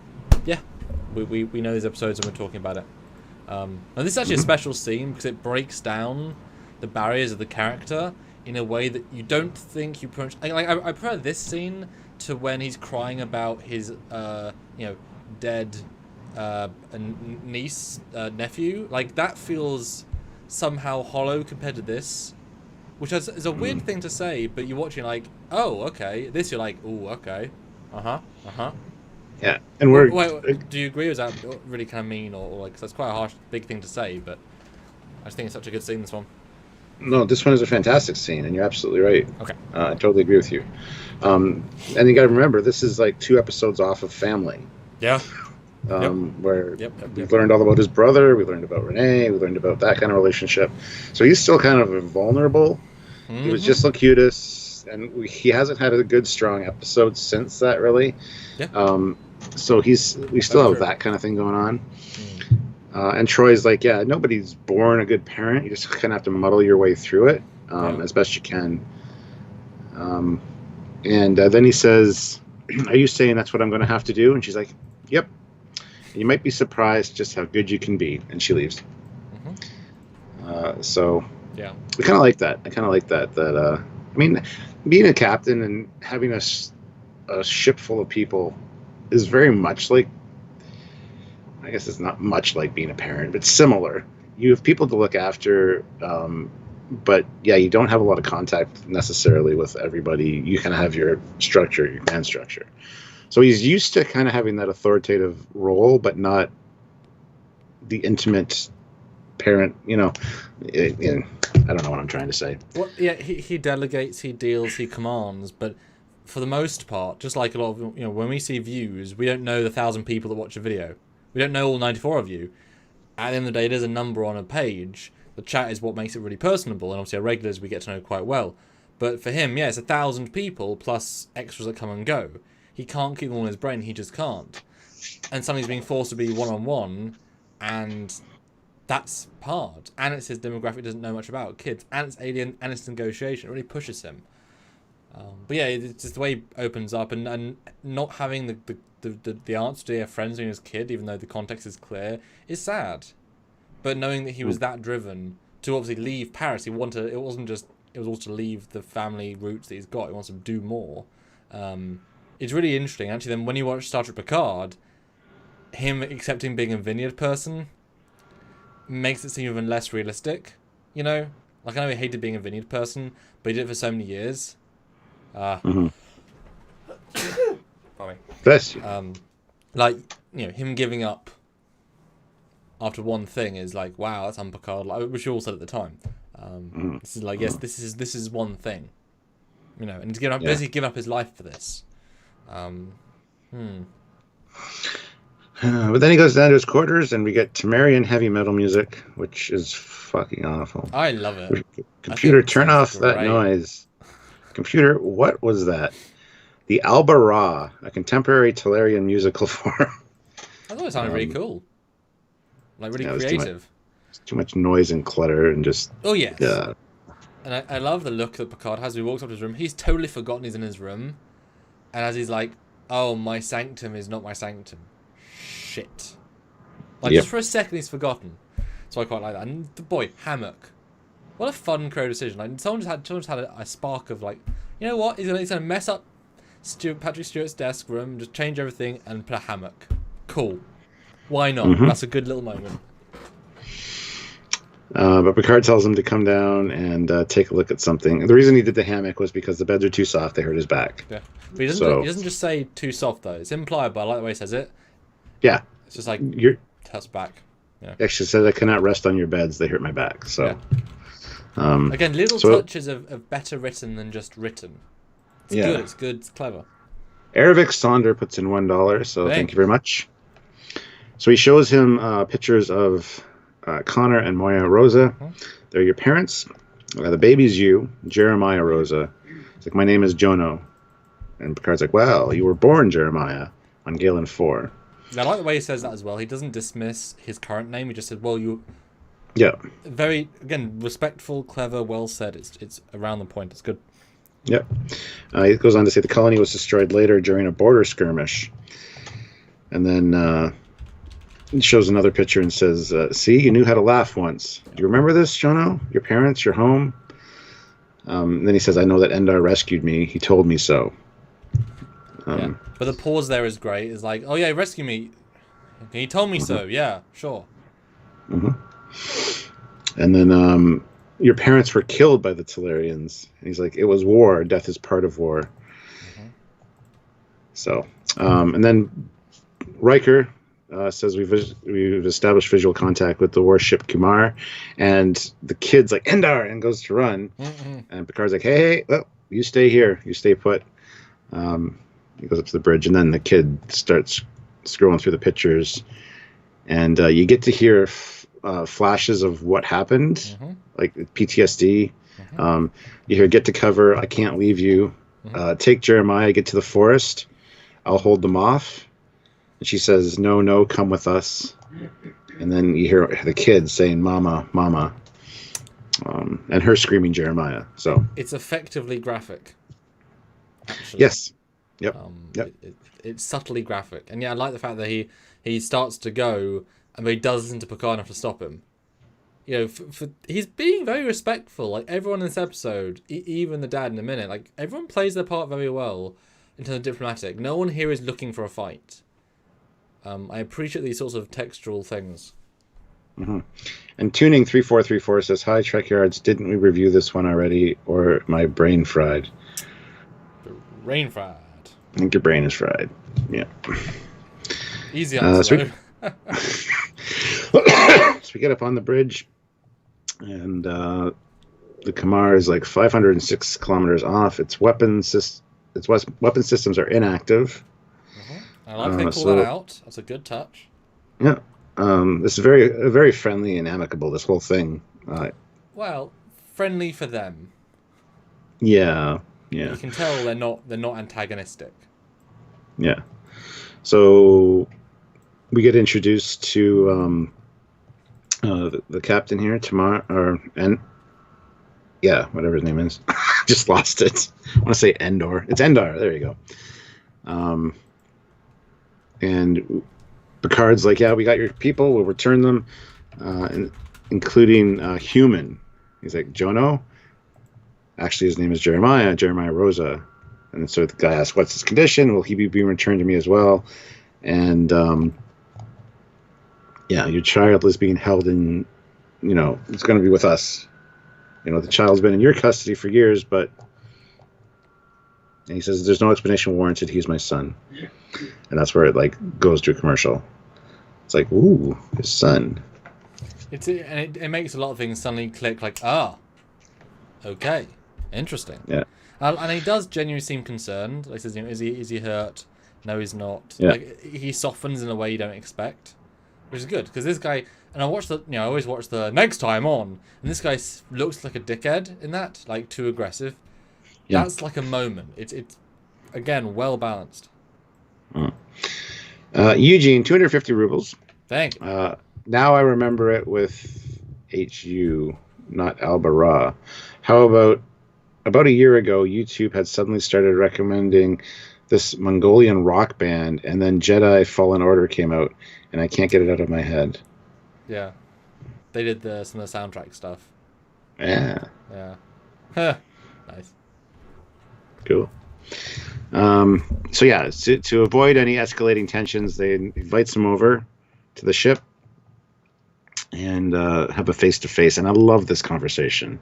we know these episodes and we're talking about it. And this is actually a special scene because it breaks down the barriers of the character in a way that you don't think you I prefer this scene to when he's crying about his dead niece, nephew. Like, that feels somehow hollow compared to this, which is a weird thing to say, but you're watching like, oh, okay. This you're like, oh, okay. Yeah, and we're... Wait, do you agree, or is that really kind of mean, or like, 'cause that's quite a harsh, big thing to say, but I just think it's such a good scene, this one. No, this one is a fantastic scene, and you're absolutely right. Okay. I totally agree with you. And you got to remember, this is like 2 episodes off of Family. Yeah. Where we've learned all about his brother, we learned about Renee, we learned about that kind of relationship. So he's still kind of vulnerable. Mm-hmm. He was just Locutus, and he hasn't had a good, strong episode since that, really. Yeah. So we still have that kind of thing going on. And Troy's like, yeah, nobody's born a good parent. You just kind of have to muddle your way through it as best you can. And then he says, are you saying that's what I'm going to have to do? And she's like, yep. And you might be surprised just how good you can be. And she leaves. So we kind of like that. I kind of like that. I mean, being a captain and having a ship full of people is very much like, I guess it's not much like being a parent, but similar. You have people to look after, but you don't have a lot of contact necessarily with everybody. You kind of have your structure, your command structure. So he's used to kind of having that authoritative role, but not the intimate parent, I don't know what I'm trying to say. Well, yeah, he delegates, he deals, he commands, but for the most part, just like a lot of, when we see views, we don't know the 1,000 people that watch a video. We don't know all 94 of you. At the end of the day, there's a number on a page. The chat is what makes it really personable, and obviously our regulars we get to know quite well. But for him, it's 1,000 people plus extras that come and go. He can't keep them all in his brain, he just can't. And suddenly he's being forced to be one-on-one, and that's hard. And it's his demographic doesn't know much about kids, and it's alien, and it's negotiation. It really pushes him. But it's just the way he opens up, and not having the answer to their friends when he was a kid, even though the context is clear, is sad. But knowing that he was that driven to obviously leave Paris, it was also to leave the family roots that he's got. He wants to do more. It's really interesting. Actually, then when you watch Star Trek Picard, him accepting being a Vineyard person makes it seem even less realistic. Like, I know he hated being a Vineyard person, but he did it for so many years. Bless you. Him giving up after one thing is like, wow, that's un-Picard, which you all said at the time. This is like, yes, this is one thing, and to basically give up his life for this. But then he goes down to his quarters, and we get Temerian heavy metal music, which is fucking awful. I love it. Computer, turn off that noise. Computer, what was that? The Alba Ra, a contemporary Talarian musical form. I thought it sounded really cool. Like, really creative. Too much noise and clutter and just... Oh, yes. Yeah. And I love the look that Picard has. He walks up to his room. He's totally forgotten he's in his room. And as he's like, oh, my sanctum is not my sanctum. Shit. Just for a second he's forgotten. So I quite like that. And the boy, Hammock. What a fun creative decision. Like, someone just had a spark of like, you know what? He's gonna mess up Patrick Stewart's desk room, just change everything and put a hammock. Cool. Why not? That's a good little moment. But Picard tells him to come down and take a look at something. The reason he did the hammock was because the beds are too soft. They hurt his back. Yeah. But he doesn't just say too soft though. It's implied, but I like the way he says it. Yeah. It's just like hurts back. Yeah. Actually says I cannot rest on your beds. They hurt my back. So. Yeah. Again, little touches of better written than just written. It's good, it's good, it's clever. Erevik Sonder puts in $1, so thank you very much. So he shows him pictures of Connor and Moya Rosa. They're your parents. The baby's you, Jeremiah Rosa. It's like, my name is Jono. And Picard's like, well, you were born Jeremiah on Galen 4. I like the way he says that as well. He doesn't dismiss his current name. He just said, well, you... Yeah. Very, again, respectful, clever, well said. It's around the point. It's good. Yep. He goes on to say the colony was destroyed later during a border skirmish. And then he shows another picture and says, see, you knew how to laugh once. Do you remember this, Jono? Your parents, your home? Then he says, I know that Endar rescued me. He told me so. Yeah. But the pause there is great. It's like, oh yeah, rescue me. He told me so. Yeah, sure. And then your parents were killed by the Tellarians. And he's like, it was war. Death is part of war. So, and then Riker says we've established visual contact with the warship Kumar, and the kid's like, Endar, and goes to run. And Picard's like, hey, well, you stay here. You stay put. He goes up to the bridge, and then the kid starts scrolling through the pictures, and you get to hear flashes of what happened, like PTSD. You hear, get to cover, I can't leave you. Take Jeremiah, get to the forest. I'll hold them off. And she says, no, come with us. And then you hear the kid saying, Mama, Mama. And her screaming Jeremiah. So it's effectively graphic. Actually. Yes. Yep. It's subtly graphic, and yeah, I like the fact that he starts to go, and he does listen to Picard enough to stop him. You know, for he's being very respectful. Like everyone in this episode, even the dad in a minute, like everyone plays their part very well in terms of diplomatic. No one here is looking for a fight. I appreciate these sorts of textual things. And Tuning 3434 says, hi, Trekyards, didn't we review this one already, or my brain fried? Brain fried. I think your brain is fried. Yeah. Easy answer. So we get up on the bridge, and the Kamar is like 506 kilometers off. Its weapon systems are inactive. I like they call that out. That's a good touch. Yeah. This is very friendly and amicable, this whole thing. Well, friendly for them. Yeah. Yeah. You can tell they're not antagonistic. Yeah. So we get introduced to the captain here, whatever his name is. Just lost it. I want to say Endor. It's Endar. There you go. And Picard's like, yeah, we got your people. We'll return them, including human. He's like, Jono? Actually, his name is Jeremiah Rosa. And so the guy asks, what's his condition? Will he be being returned to me as well? And, your child is being held in, it's going to be with us. The child's been in your custody for years, but... And he says, there's no explanation warranted. He's my son. And that's where it, goes to a commercial. It's like, ooh, his son. It makes a lot of things suddenly click, okay. Interesting. Yeah. And he does genuinely seem concerned. Like, he says, is he hurt? No, he's not. Yeah. He softens in a way you don't expect, which is good because this guy. And I always watch the next time on, and this guy looks like a dickhead in that, too aggressive. Yeah. That's like a moment. It's again well balanced. Eugene, 250 rubles. Thank you. Now I remember it with HU, not Albara. How about a year ago, YouTube had suddenly started recommending this Mongolian rock band, and then Jedi Fallen Order came out, and I can't get it out of my head. Yeah. They did some of the soundtrack stuff. Yeah. Yeah. Nice. Cool. To avoid any escalating tensions, they invite them over to the ship and have a face-to-face. And I love this conversation.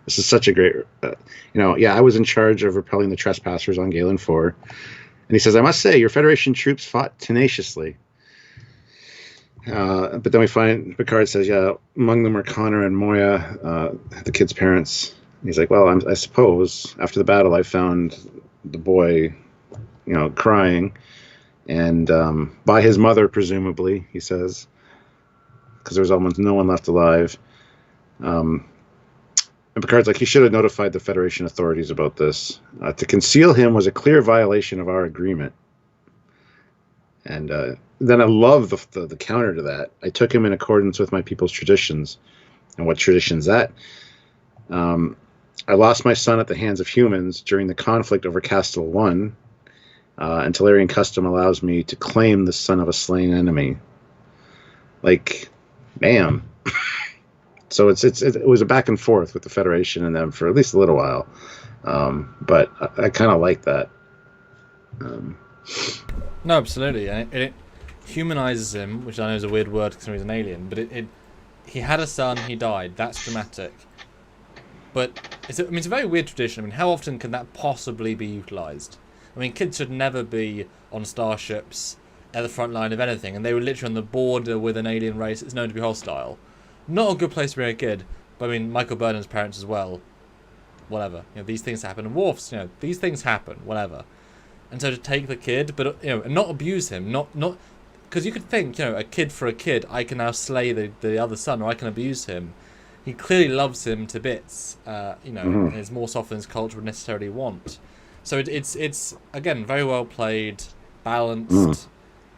This is such a great, I was in charge of repelling the trespassers on Galen 4. And he says, I must say, your Federation troops fought tenaciously. But then we find Picard says, yeah, among them were Connor and Moya, the kid's parents. And he's like, well, I suppose after the battle, I found the boy, crying. and by his mother, presumably, he says, because there's almost no one left alive. And Picard's like, he should have notified the Federation authorities about this. To conceal him was a clear violation of our agreement. And then I love the counter to that. I took him in accordance with my people's traditions. And what tradition's that? I lost my son at the hands of humans during the conflict over Castle One, and Talarian custom allows me to claim the son of a slain enemy. Like, damn. So it was a back and forth with the Federation and them for at least a little while. But I kind of like that. No, absolutely. And it humanizes him, which I know is a weird word because he's an alien, but he had a son, he died. That's dramatic. But it's a very weird tradition. I mean, how often can that possibly be utilized? I mean, kids should never be on starships at the front line of anything, and they were literally on the border with an alien race that's known to be hostile. Not a good place to be a kid. But I mean, Michael Burnham's parents as well. Whatever. These things happen. And Worf's, these things happen. Whatever. And so to take the kid, but and not abuse him, not because you could think, a kid for a kid, I can now slay the other son, or I can abuse him. He clearly loves him to bits, and is more soft than his culture would necessarily want. So it's again very well played, balanced.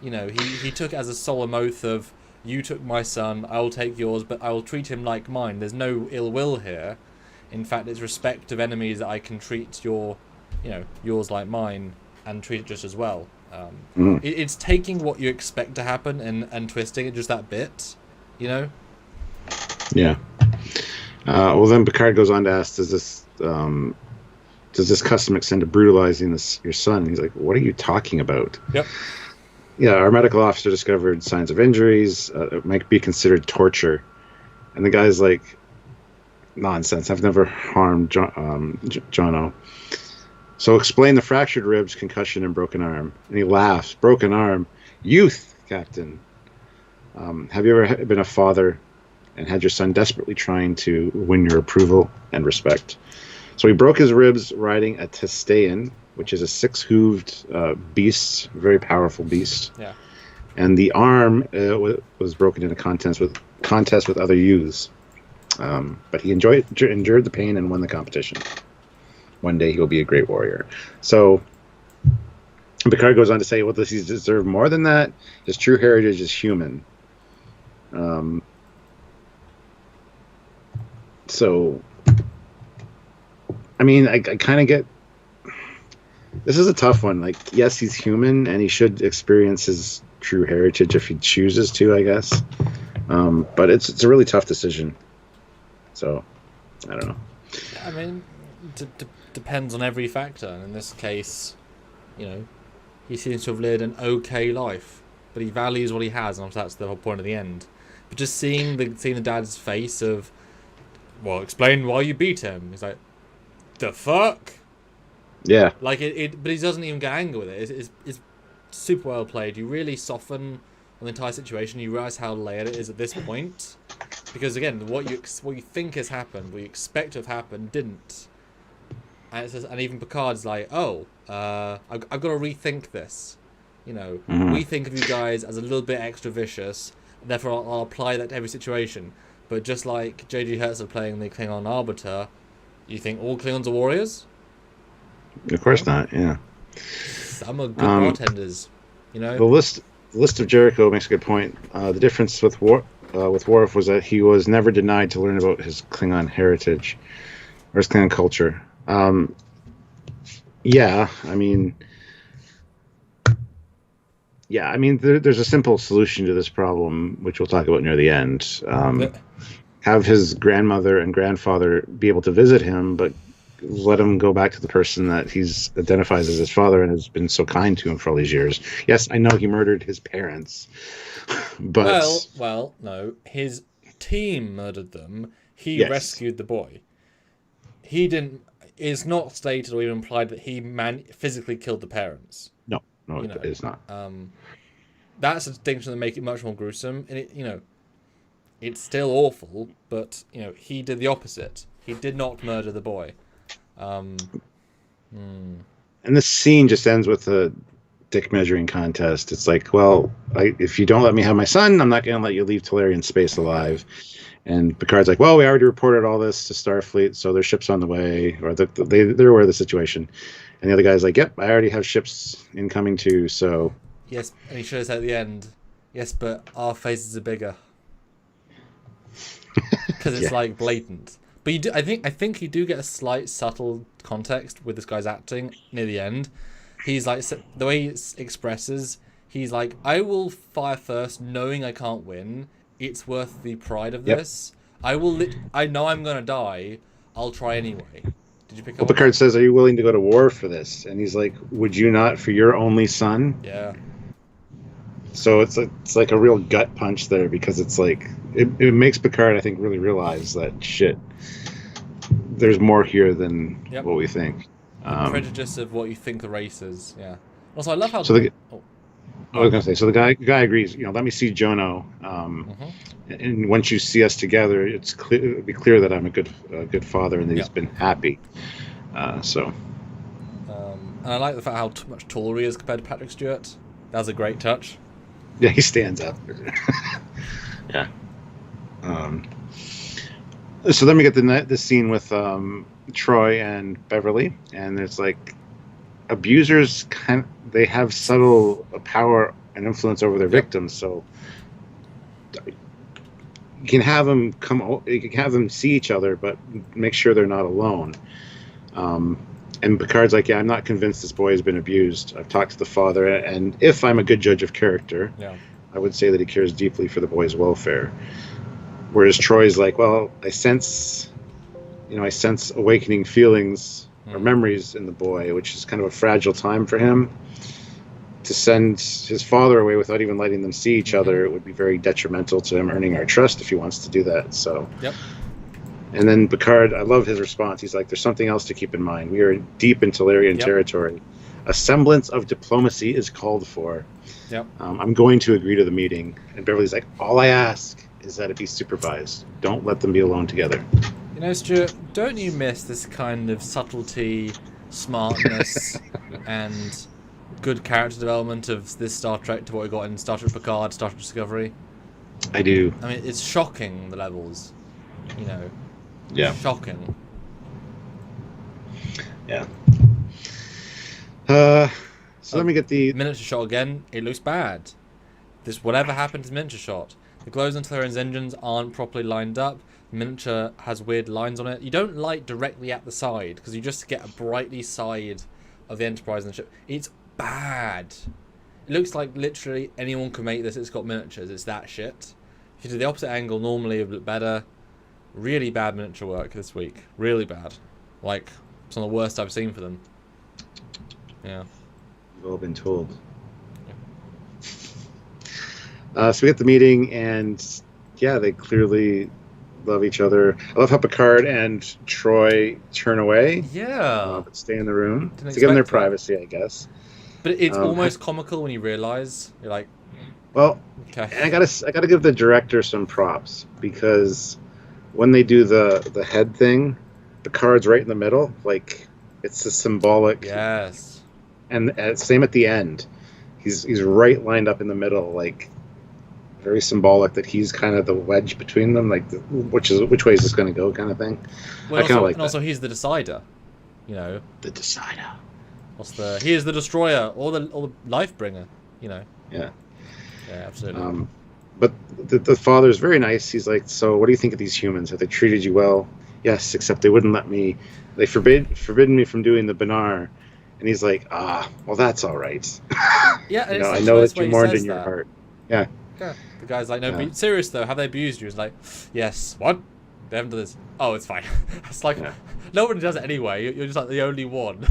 He took it as a solemn oath of, you took my son, I will take yours, but I will treat him like mine. There's no ill will here. In fact, it's respect of enemies that I can treat yours like mine. And treat it just as well. It's taking what you expect to happen and twisting it just that bit, Yeah. Well, then Picard goes on to ask, does this custom extend to brutalizing your son? And he's like, what are you talking about? Yep. Yeah, our medical officer discovered signs of injuries. It might be considered torture. And the guy's like, nonsense. I've never harmed Jono. So explain the fractured ribs, concussion, and broken arm. And he laughs. Broken arm. Youth, Captain. Have you ever been a father and had your son desperately trying to win your approval and respect? So he broke his ribs riding a Testaean, which is a six-hooved beast, very powerful beast. Yeah. And the arm was broken in a contest with other youths. But he endured the pain and won the competition. One day he will be a great warrior. So Picard goes on to say, well, does he deserve more than that? His true heritage is human. So, I mean, I kind of get... This is a tough one. Like, yes, he's human, and he should experience his true heritage if he chooses to, I guess. But it's a really tough decision. So, I don't know. I mean... depends on every factor. And in this case, he seems to have led an okay life, but he values what he has, and that's the whole point of the end. But just seeing the dad's face of, well, explain why you beat him. He's like, the fuck? Yeah. Like but he doesn't even get angry with it. It's super well played. You really soften on the entire situation. You realize how layered it is at this point, because again, what you think has happened, what you expect to have happened, didn't. And even Picard's like, I've got to rethink this. We think of you guys as a little bit extra vicious, and therefore I'll apply that to every situation. But just like J.G. Hertzler playing the Klingon Arbiter, you think all Klingons are warriors? Of course not, yeah. Some are good bartenders, The list of Jericho makes a good point. The difference with Worf was that he was never denied to learn about his Klingon heritage, or his Klingon culture. There's a simple solution to this problem, which we'll talk about near the end. Have his grandmother and grandfather be able to visit him, but let him go back to the person that he's identifies as his father and has been so kind to him for all these years. Yes, I know he murdered his parents, but... Well, no. His team murdered them. He rescued the boy. He didn't... It's not stated or even implied that he physically killed the parents. No, it is not. That's a distinction that makes it much more gruesome. And it's still awful, but he did the opposite. He did not murder the boy. And this scene just ends with dick measuring contest. It's like, well, if you don't let me have my son, I'm not going to let you leave Tellurian space alive. And Picard's like, well, we already reported all this to Starfleet, so their ship's on the way, or they're aware of the situation. And the other guy's like, yep, I already have ships incoming too, so... Yes, and he shows at the end, yes, but our faces are bigger. Because it's like blatant. But you do, I think you do get a slight subtle context with this guy's acting near the end. He's like, the way he expresses, he's like, I will fire first knowing I can't win. It's worth the pride of this. I know I'm going to die. I'll try anyway. Did you pick up? Well, Picard says, are you willing to go to war for this? And he's like, would you not for your only son? Yeah. So it's like a real gut punch there, because it's like, it makes Picard, I think, really realize that, shit, there's more here than what we think. The prejudice of what you think the race is, yeah. Also, I love how... So I was gonna say, so the guy agrees. Let me see Jono, and once you see us together, it'll be clear that I'm a good father and that he's been happy. And I like the fact how much taller he is compared to Patrick Stewart. That was a great touch. Yeah, he stands up. Yeah. So then we get the scene with Troy and Beverly, and there's like abusers they have subtle power and influence over their victims, so you can have them see each other, but make sure they're not alone. And Picard's like, yeah, I'm not convinced this boy has been abused. I've talked to the father, and if I'm a good judge of character, I would say that he cares deeply for the boy's welfare. Whereas Troy's like, well, I sense awakening feelings or memories in the boy, which is kind of a fragile time for him. To send his father away without even letting them see each other, it would be very detrimental to him earning our trust if he wants to do that. So, And then Picard, I love his response. He's like, there's something else to keep in mind. We are deep in Tellurian territory. A semblance of diplomacy is called for. I'm going to agree to the meeting. And Beverly's like, all I ask is that it be supervised. Don't let them be alone together. Stuart, don't you miss this kind of subtlety, smartness, and good character development of this Star Trek to what we got in Star Trek Picard, Star Trek Discovery? I do. I mean, it's shocking, the levels. Yeah. Shocking. Yeah. So let me get the miniature shot again. It looks bad. Whatever happened to the miniature shot. The glows and Tellurian's engines aren't properly lined up. The miniature has weird lines on it. You don't light directly at the side because you just get a brightly side of the Enterprise and the ship. It's bad. It looks like literally anyone can make this. It's got miniatures. It's that shit. If you do the opposite angle, normally it would look better. Really bad miniature work this week. Really bad. Like, some of the worst I've seen for them. Yeah. We've all been told. So we get the meeting, and they clearly love each other. I love how Picard and Troy turn away. Yeah. But stay in the room to give them their privacy, I guess. But it's almost comical when you realize you're like, well, okay. And I gotta give the director some props, because when they do the head thing, Picard's right in the middle. Like, it's a symbolic. Yes. And same at the end. He's right lined up in the middle, like very symbolic that he's kind of the wedge between them, like which way is this going to go, kind of thing. Well, I kind of like that. Also, he's the decider. The decider. He is the destroyer or the life bringer. Yeah. Yeah, absolutely. But the father's very nice. He's like, so what do you think of these humans? Have they treated you well? Yes, except they wouldn't let me. They forbidden me from doing the Benar. And he's like, well, that's all right. Yeah, and I know that you mourned in your heart. Yeah. Yeah. The guy's like, no, be serious though. Have they abused you? He's like, yes. What? They haven't done this. Oh, it's fine. It's like, nobody does it anyway. You're just like the only one.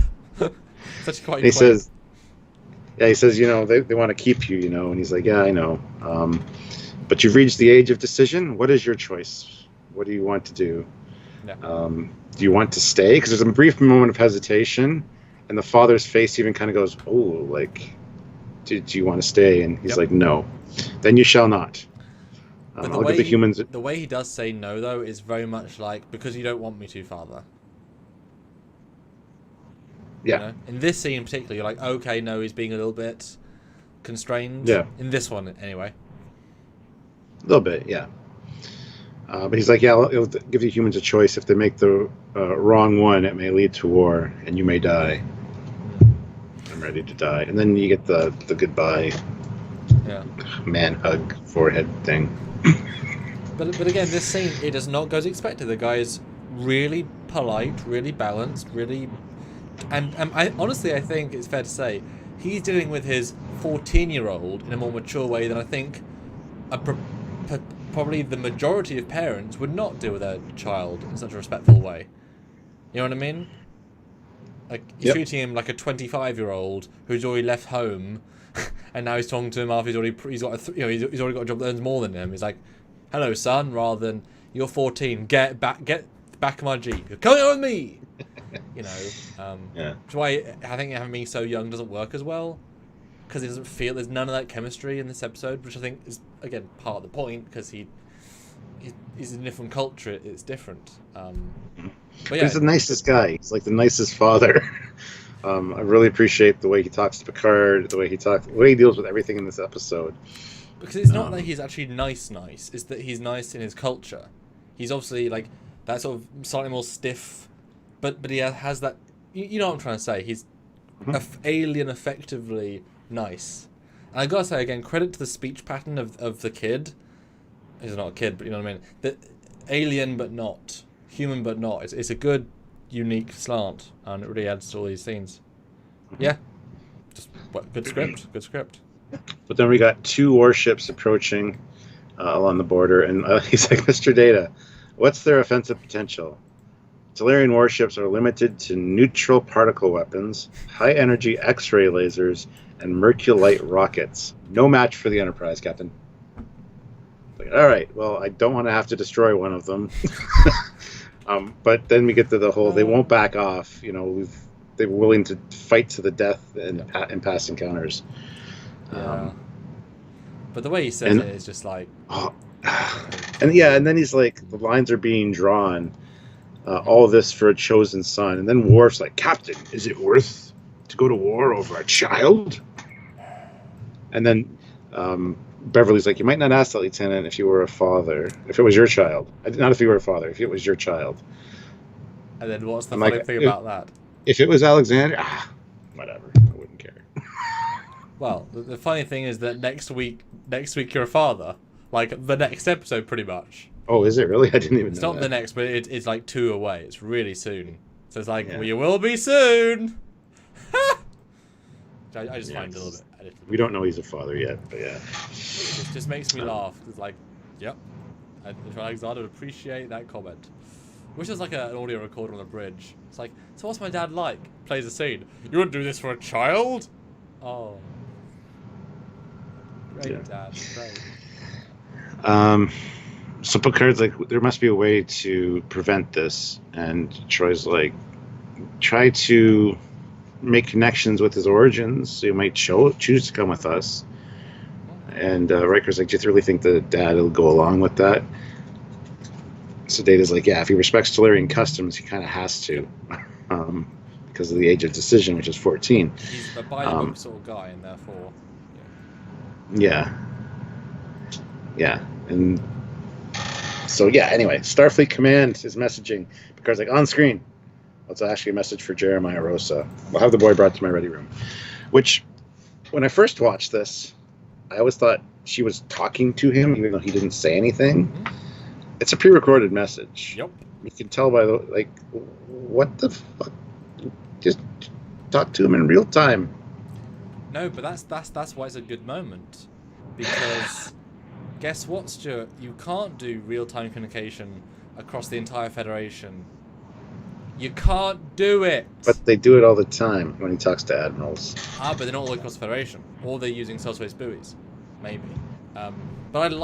Such quite. He says, they want to keep you, and he's like, yeah, I know. But you've reached the age of decision. What is your choice? What do you want to do? Yeah. Do you want to stay? Because there's a brief moment of hesitation, and the father's face even kind of goes, oh, like, do you want to stay? And he's like, no. Then you shall not. But the way he does say no, though, is very much like, because you don't want me to, father. Yeah. You know? In this scene in particular, you're like, okay, no, he's being a little bit constrained. Yeah. In this one, anyway. A little bit, yeah. But he's like, yeah, it'll give the humans a choice. If they make the wrong one, it may lead to war, and you may die. I'm ready to die. And then you get the goodbye, man hug, forehead thing. But again, this scene, it does not go as expected. The guy is really polite, really balanced, really... And I honestly, I think it's fair to say, he's dealing with his 14-year-old in a more mature way than I think probably the majority of parents would not deal with their child in such a respectful way. You know what I mean? Like, you're treating him like a 25-year-old who's already left home, and now he's talking to him after he's already got a job that earns more than him. He's like, "Hello, son," rather than "You're 14. Get back of my Jeep. You're coming on with me." You know, which is why I think having being so young doesn't work as well, because he doesn't feel there's none of that chemistry in this episode, which I think is again part of the point, because he's in a different culture. It's different. But yeah, he's the nicest guy. He's like the nicest father. I really appreciate the way he talks to Picard, the way he deals with everything in this episode. Because it's not that he's actually nice. It's that he's nice in his culture. He's obviously like that sort of slightly more stiff, but he has that. You know what I'm trying to say? He's alien, effectively nice. And I gotta say again, credit to the speech pattern of the kid. He's not a kid, but you know what I mean. The alien, but not human, but not. It's a good, unique slant, and it really adds to all these scenes. Yeah, just good script. Good script. But then we got 2 warships approaching along the border, and he's like, "Mr. Data, what's their offensive potential?" Tellurian warships are limited to neutral particle weapons, high-energy X-ray lasers, and merculite rockets. No match for the Enterprise, Captain. Like, all right, well, I don't want to have to destroy one of them. But then we get to the whole, they won't back off. You know, they're willing to fight to the death in past encounters. Yeah. But the way he says it is just like... and then he's like, the lines are being drawn. All this for a chosen son. And then Worf's like, "Captain, is it worth to go to war over a child?" And then Beverly's like, "You might not ask that, Lieutenant, if you were a father. If it was your child. Not if you were a father. If it was your child." And then what's the funny thing about that? If it was Alexander, whatever. I wouldn't care. Well, the funny thing is that next week you're a father. Like, the next episode, pretty much. Oh, is it really? I didn't even know It's not that. the next, but it's like 2 away. It's really soon. So it's like, well, you will be soon. I just find it a little bit... We don't know he's a father yet, but yeah. It just makes me laugh. It's like, yep. And Alexander would appreciate that comment. Wish there was like an audio recorder on the bridge. It's like, so what's my dad like? Plays a scene. You wouldn't do this for a child? Oh. Great dad. Great. So Picard's like, there must be a way to prevent this, and Troy's like, try to make connections with his origins, so you might choose to come with us. And Riker's like, do you really think the dad will go along with that? So Data's like, yeah, if he respects Tellurian customs, he kind of has to, because of the age of decision, which is 14. He's a by-the-book sort of guy, and therefore... Yeah. And so, anyway, Starfleet Command is messaging. Picard's like, on screen. That's actually a message for Jeremiah Rosa. We'll have the boy brought to my ready room. Which, when I first watched this, I always thought she was talking to him, even though he didn't say anything. Mm-hmm. It's a pre-recorded message. Yep. You can tell by the, like, what the fuck? Just talk to him in real time. No, but that's why it's a good moment. Because... Guess what, Stuart? You can't do real-time communication across the entire Federation. You can't do it! But they do it all the time when he talks to admirals. But they're not all across the Federation. Or they're using subspace buoys. Maybe. But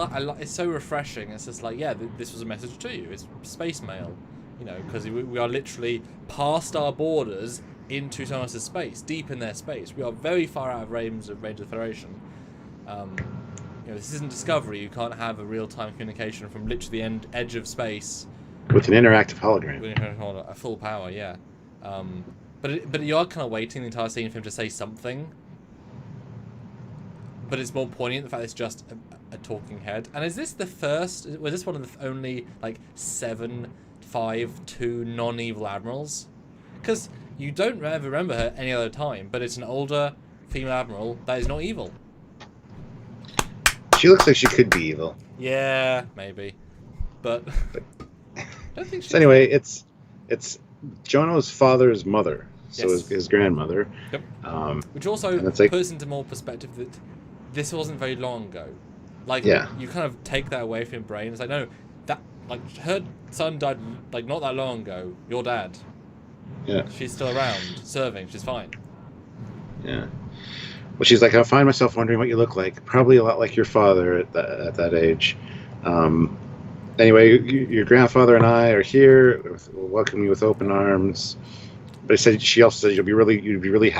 it's so refreshing. It's just like, this was a message to you. It's space mail. You know, because we are literally past our borders into someone else's space, deep in their space. We are very far out of range of the Federation. You know, this isn't Discovery. You can't have a real-time communication from literally the edge of space. With an interactive hologram. With a full power, yeah. But But you are kind of waiting the entire scene for him to say something. But it's more poignant the fact that it's just a talking head. And is this the first? Was this one of the only like 752 non-evil admirals? Because you don't ever remember her any other time. But it's an older female admiral that is not evil. She looks like she could be evil. Yeah, maybe. But I don't think she. So anyway, it's Jono's father's mother, so Yes. his grandmother. Yep. Which and also it's like- puts into more perspective that this wasn't very long ago. Like, Yeah. you kind of take that away from your brain. It's like, no, that, like, her son died, like, not that long ago. Your dad. Yeah. She's still around, serving. She's fine. Yeah. Well, she's like, I find myself wondering what you look like. Probably a lot like your father at that age. Anyway, your grandfather and I are here. We'll welcome you with open arms. But she also said you'd be really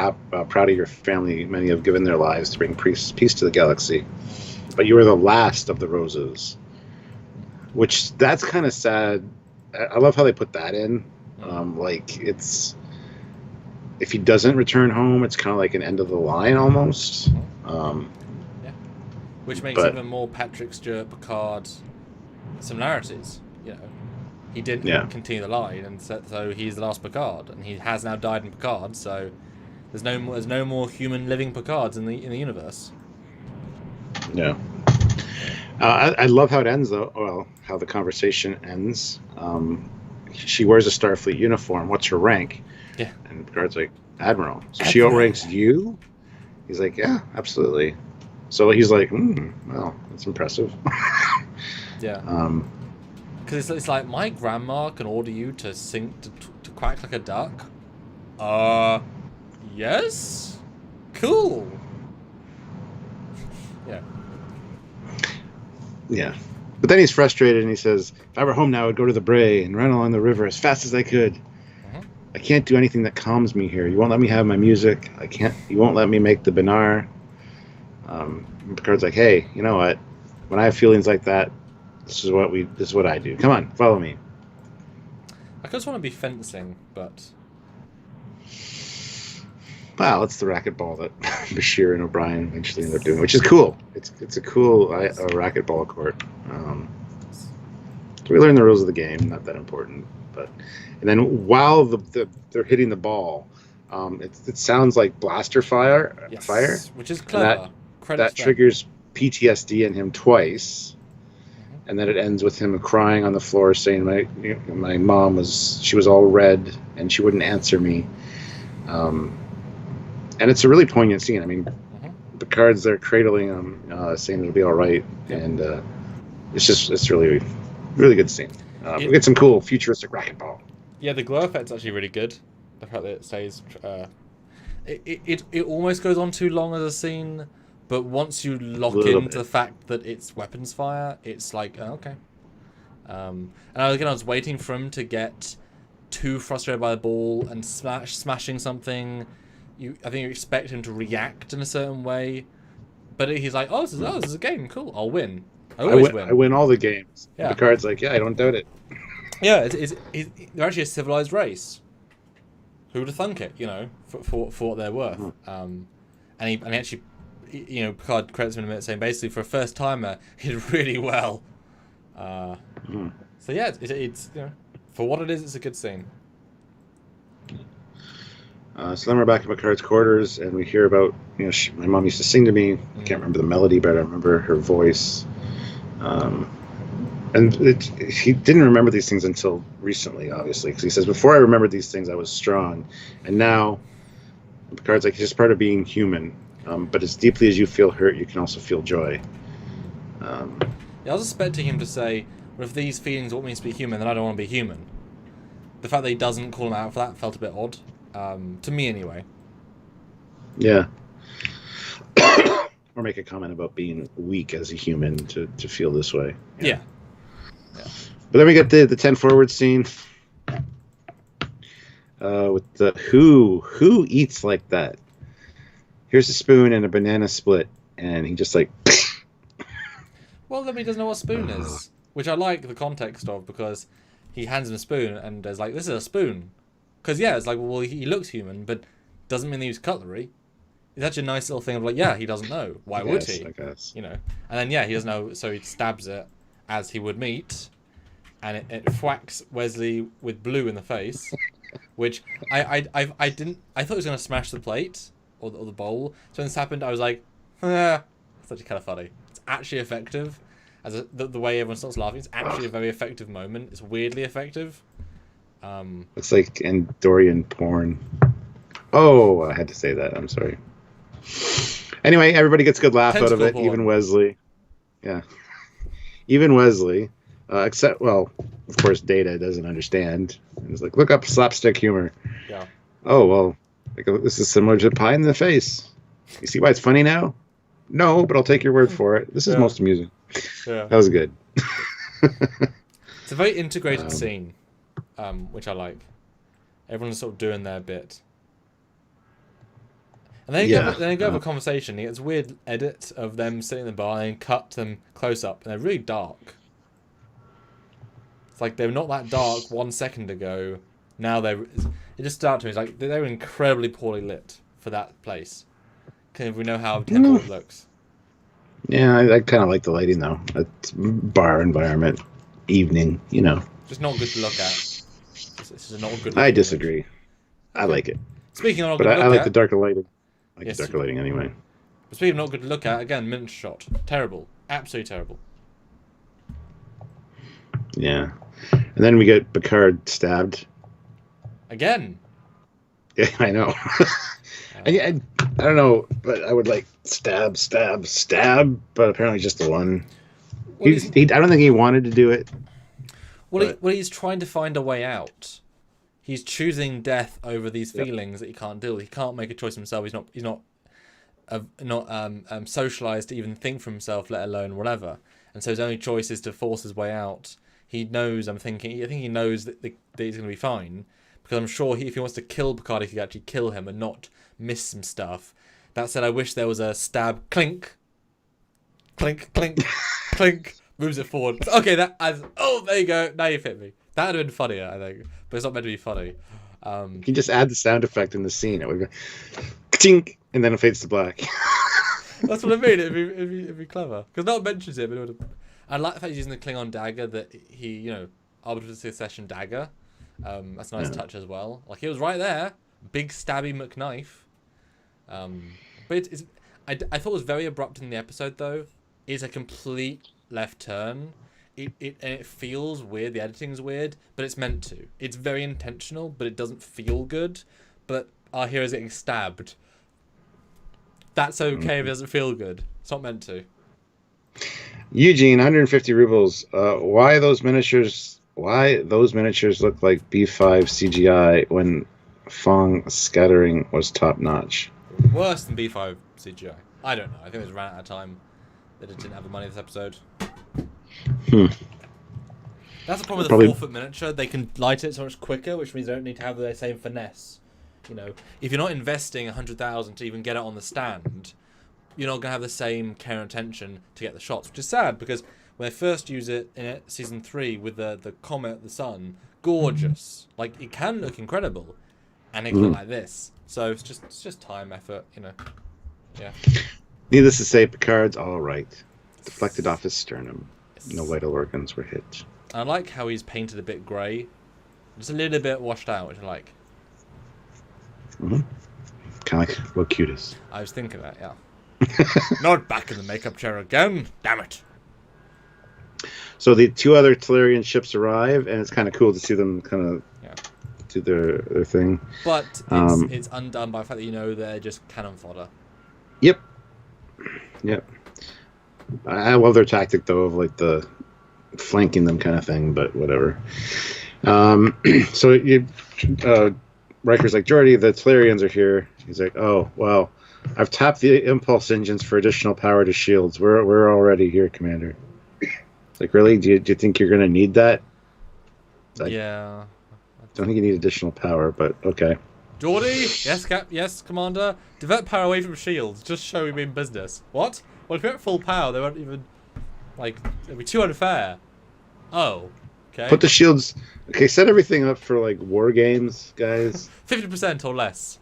proud of your family. Many have given their lives to bring peace to the galaxy. But you are the last of the Roses. Which, that's kind of sad. I love how they put that in. Like, it's... If he doesn't return home, it's kind of like an end of the line almost. Yeah. Which makes even more Patrick Stewart, Picard similarities. You know, he didn't continue the line, and so he's the last Picard, and he has now died in Picard. So there's no more human living Picards in the universe. Yeah. I love how it ends, though. Well, how the conversation ends. She wears a Starfleet uniform. What's her rank? Yeah. And Picard's like, Admiral. So she outranks you? He's like, yeah, absolutely. So he's like, well, that's impressive. Yeah. Because it's like, my grandma can order you to sing, to quack like a duck. Yes? Cool. Yeah. Yeah. But then he's frustrated and he says, if I were home now, I'd go to the Bray and run along the river as fast as I could. I can't do anything that calms me here. You won't let me have my music. You won't let me make the Binar. Picard's like, hey, you know what? When I have feelings like that, this is what I do. Come on, follow me. I just want to be fencing, but... Wow, it's the racquetball that Bashir and O'Brien eventually end up doing, which is cool. It's a cool racquetball court. We learn the rules of the game, not that important. And then while they're hitting the ball, it sounds like blaster fire, which is clever. That triggers PTSD in him twice, and then it ends with him crying on the floor, saying, "My mom was all red, and she wouldn't answer me." And it's a really poignant scene. I mean, Picard's there cradling him, saying it'll be all right, and it's really, really good scene. We get some cool futuristic racquetball. Yeah, the glow effect's actually really good. The fact that it stays, it almost goes on too long as a scene, but once you lock into the fact that it's weapons fire, it's like, oh, okay. And I was waiting for him to get too frustrated by the ball and smashing something. I think you expect him to react in a certain way, but he's like, oh, this is a game, cool, I'll win. I always win. I win all the games. Yeah. Picard's like, yeah, I don't doubt it. Yeah, they're actually a civilized race. Who would have thunk it? You know, for what they're worth. And he actually, you know, Picard credits him in a minute saying basically for a first timer he did really well. So yeah, it's you know, for what it is, it's a good scene. So then we're back in Picard's quarters, and we hear about, you know, my mom used to sing to me. I can't remember the melody, but I remember her voice. And he didn't remember these things until recently, obviously, because he says, before I remembered these things, I was strong. And now, Picard's like, it's just part of being human. But as deeply as you feel hurt, you can also feel joy. I was expecting him to say, well, if these feelings are what it means to be human, then I don't want to be human. The fact that he doesn't call him out for that felt a bit odd. To me, anyway. Yeah. Or make a comment about being weak as a human to feel this way. Yeah. But then we get the 10 forward scene with the who eats like that. Here's a spoon and a banana split, and he just like. Well, then he doesn't know what spoon is, which I like the context of, because he hands him a spoon and is like, "This is a spoon. Because, yeah, it's like, well, he looks human, but doesn't mean he used cutlery. It's actually a nice little thing of like, yeah, he doesn't know. Why would he? I guess. You know? And then, yeah, he doesn't know, so he stabs it as he would meet, and it whacks Wesley with blue in the face, which I thought it was going to smash the plate, or the bowl. So when this happened, I was like, it's actually kind of funny. It's actually effective. The way everyone starts laughing, it's actually a very effective moment. It's weirdly effective. It's like Andorian porn. Oh, I had to say that. I'm sorry. Anyway, everybody gets a good laugh out of it. Porn. Even Wesley. Yeah. Even Wesley. Except, well, of course, Data doesn't understand. He's like, look up slapstick humor. Yeah. Oh, well, this is similar to pie in the face. You see why it's funny now? No, but I'll take your word for it. This is most amusing. Yeah. That was good. It's a very integrated scene, which I like. Everyone's sort of doing their bit. And then they go have a conversation. It's a weird edit of them sitting in the bar and then cut them close up. And they're really dark. It's like they were not that dark 1 second ago. Now it just started to me. It's like they were incredibly poorly lit for that place. Because we know how temple it looks. Yeah, I kind of like the lighting though. It's bar environment, evening, you know. Just not good to look at. This is not good. I disagree. I like it. Speaking of not good to look at, I like the darker lighting. I like the darker lighting anyway. But speaking of not good to look at, again, miniature shot. Terrible. Absolutely terrible. Yeah. And then we get Picard stabbed. Again. Yeah, I know. I don't know, but I would like stab, but apparently just the one. I don't think he wanted to do it. Well, he's trying to find a way out. He's choosing death over these feelings that he can't deal with. He can't make a choice himself. He's not socialized to even think for himself, let alone whatever. And so his only choice is to force his way out. He knows. I think he knows that he's going to be fine, because I'm sure if he wants to kill Picard, he could actually kill him and not miss some stuff. That said, I wish there was a stab, clink, clink, clink, clink, moves it forward. Okay, there you go. Now you've hit me. That would have been funnier, I think, but it's not meant to be funny. You can just add the sound effect in the scene. It would go, tink, and then it fades to black. That's what I mean. It'd be clever, because no one mentions it, but it would have. I like the fact he's using the Klingon dagger that he, Arbiter Succession dagger. That's a nice touch as well. Like, he was right there, big stabby McKnife. But I thought it was very abrupt in the episode though. It's a complete left turn. It feels weird. The editing's weird, but it's meant to. It's very intentional, but it doesn't feel good. But our hero's getting stabbed. That's okay if it doesn't feel good. It's not meant to. Eugene, 150 rubles. Why those miniatures look like B5 CGI when Fong scattering was top notch? Worse than B5 CGI. I don't know. I think it was ran out of time. They didn't have the money this episode. That's the problem with the 4-foot miniature. They can light it so much quicker, which means they don't need to have the same finesse. If you're not investing 100,000 to even get it on the stand, you're not gonna have the same care and attention to get the shots, which is sad because when they first use it in season 3 with the comet, the sun, gorgeous. Like, it can look incredible, and it can look like this. So it's just time, effort, Yeah. Needless to say, Picard's all right. Deflected off his sternum. No vital organs were hit. I like how he's painted a bit grey, just a little bit washed out, which I like. Kind of like Locutus. I was thinking that, yeah. Not back in the makeup chair again. Damn it. So the 2 other Tellurian ships arrive, and it's kind of cool to see them kind of do their thing. But it's undone by the fact that they're just cannon fodder. Yep. I love their tactic though of like the flanking them kind of thing, but whatever. So Riker's like, Geordi, the Tellurians are here. He's like, oh well, I've tapped the impulse engines for additional power to shields. We're already here, Commander. It's like, really? Do you think you're gonna need that? Yeah. Don't think you need additional power, but okay. Geordi, yes, Commander. Divert power away from shields. Just show we mean business. What? Well, if you're at full power, they won't even it'd be too unfair. Oh, Okay. Put the shields. Okay, set everything up for like war games, guys. 50% or less.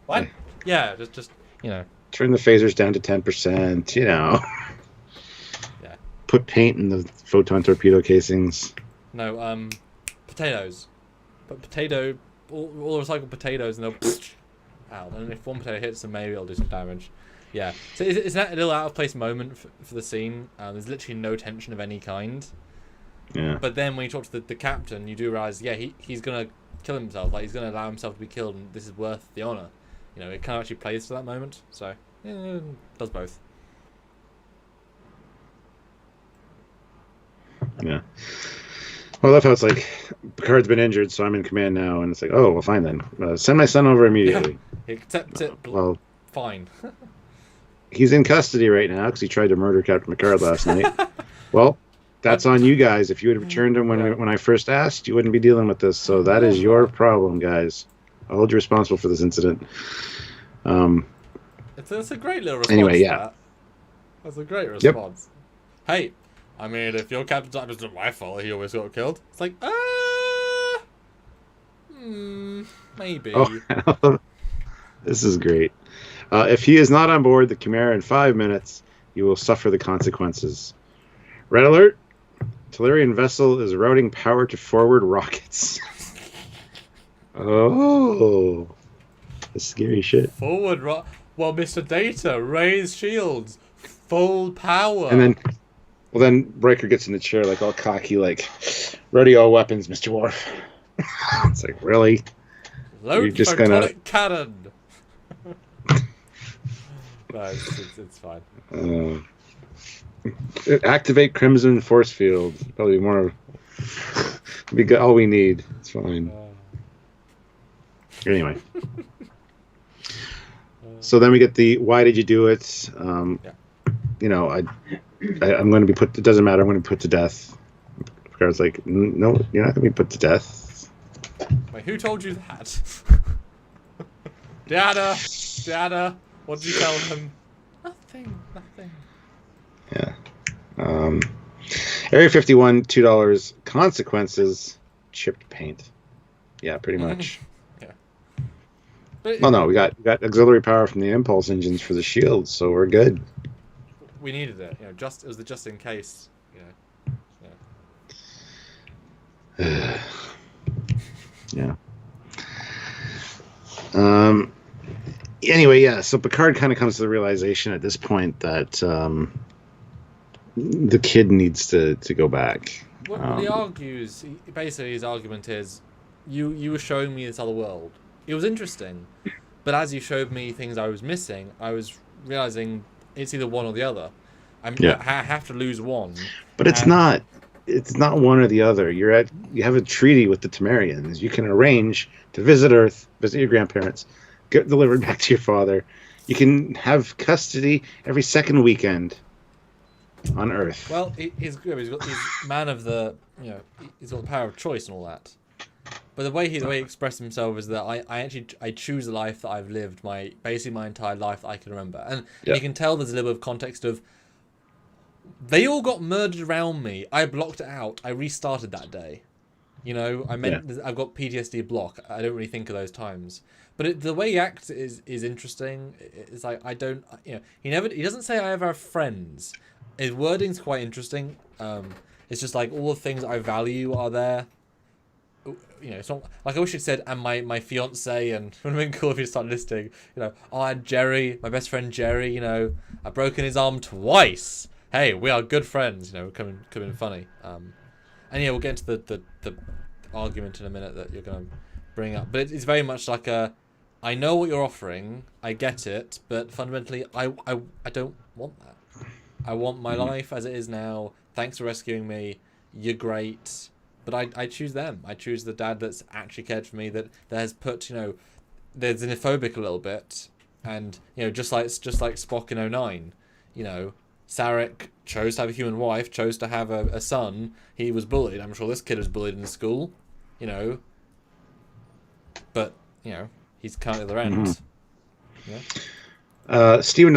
What? Yeah, just you know. Turn the phasers down to 10%. You know. Yeah. Put paint in the photon torpedo casings. No, potatoes. But all recycled potatoes, and they'll. Ow. And if one potato hits them, maybe it'll do some damage. Yeah. So it's that little out of place moment for the scene. There's literally no tension of any kind. Yeah. But then when you talk to the captain, you do realize, yeah, he's gonna kill himself. Like he's gonna allow himself to be killed, and this is worth the honor. You know, it kind of actually plays to that moment. So yeah, it does both. Yeah. Well, I love how it's like Picard's been injured, so I'm in command now, and it's like, oh, well, fine then. Send my son over immediately. Yeah. Accept it. Well, fine. He's in custody right now because he tried to murder Captain Picard last night. Well, that's on you guys. If you had returned him when I first asked, you wouldn't be dealing with this. So that is your problem, guys. I'll hold you responsible for this incident. It's a great little response. Anyway, yeah. That's a great response. Yep. Hey, I mean, if your captain died, it's not my fault. He always got killed. It's like, maybe. Oh, this is great. If he is not on board the Chimera in 5 minutes, you will suffer the consequences. Red alert! Tellurian vessel is routing power to forward rockets. Oh, that's scary shit. Forward well, Mr. Data, raise shields, full power. And then Riker gets in the chair like all cocky, like, ready all weapons, Mr. Worf. It's like, really? Load You're just photonic cannon. No, it's fine. Activate Crimson Force Field. Probably more. Be all we need. It's fine. Anyway. So then we get the why did you do it? You know, I'm going to be put. It doesn't matter. I'm going to be put to death. Picard's like, no, you're not going to be put to death. Wait, who told you that? Data, what did you tell him? Nothing. Yeah. Area 51, $2. Consequences, chipped paint. Yeah, pretty much. Yeah. But Well, no, we got auxiliary power from the impulse engines for the shields, so we're good. We needed it. You know, it was the just in case. Yeah. Yeah. Anyway, yeah. So Picard kind of comes to the realization at this point that the kid needs to go back. What he argues, basically, his argument is, you were showing me this other world. It was interesting, but as you showed me things I was missing, I was realizing it's either one or the other. I have to lose one. But it's not. It's not one or the other. You have a treaty with the Temerians. You can arrange to visit Earth, visit your grandparents, get delivered back to your father. You can have custody every second weekend on Earth. Well, he's man of the, he's got the power of choice and all that. But the way he expressed himself is that I choose a life that I've lived basically my entire life that I can remember, and you can tell there's a little bit of context of. They all got murdered around me. I blocked it out. I restarted that day. I've got PTSD block. I don't really think of those times. But the way he acts is interesting. It's like he doesn't say I ever have friends. His wording's quite interesting. It's just like all the things I value are there. It's not like I wish it said and my fiance, and it would have been cool if you start listing. I had Jerry, my best friend Jerry. I've broken his arm twice. Hey, we are good friends, coming funny. And we'll get into the argument in a minute that you're going to bring up. But it's very much like I know what you're offering, I get it, but fundamentally, I don't want that. I want my life as it is now. Thanks for rescuing me. You're great. But I choose them. I choose the dad that's actually cared for me, that has put, they're xenophobic a little bit. And, just like Spock in 09, Sarek chose to have a human wife, chose to have a son. He was bullied. I'm sure this kid was bullied in school, But, he's kind of the other end. Stephen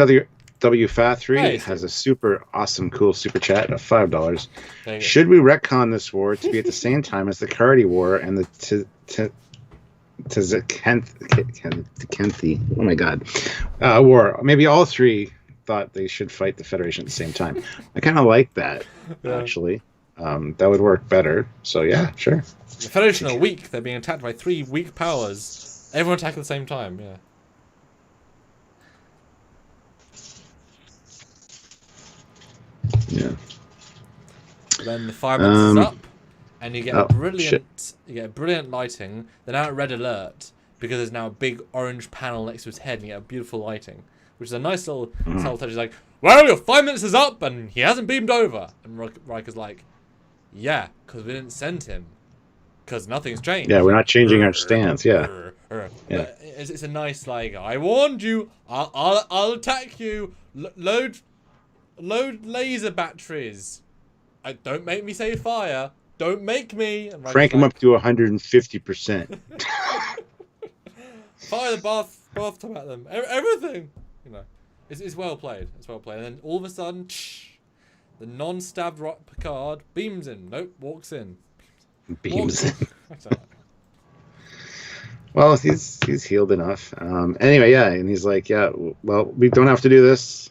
W53 Hey, has a super awesome, cool super chat of $5. There you go. Should we retcon this war to be at the same time as the Cardi War and the Kenthi? Oh my God, war? Maybe all three thought they should fight the Federation at the same time. I kind of like that, actually. That would work better. So yeah, sure. The Federation are weak. They're being attacked by 3 weak powers. Everyone attack at the same time. Yeah. Yeah. Then the fireballs is up, and you get brilliant lighting. They're now at red alert because there's now a big orange panel next to his head, and you get beautiful lighting, which is a nice little subtle touch. He's like, "Well, your 5 minutes is up, and he hasn't beamed over." And Riker's like, "Yeah, because we didn't send him, because nothing's changed." Yeah, we're not changing our stance. Yeah. Yeah. It's a nice like, "I warned you. I'll attack you. Load laser batteries. Don't make me say fire. Don't make me." Crank him up to 150%. Fire the bathtub at them. Everything. You know, it's well played. It's well played. And then all of a sudden, the non-stabbed Picard beams in. Nope, walks in. Beams in. Well, he's healed enough. Anyway, yeah, and he's like, "Yeah, well, we don't have to do this.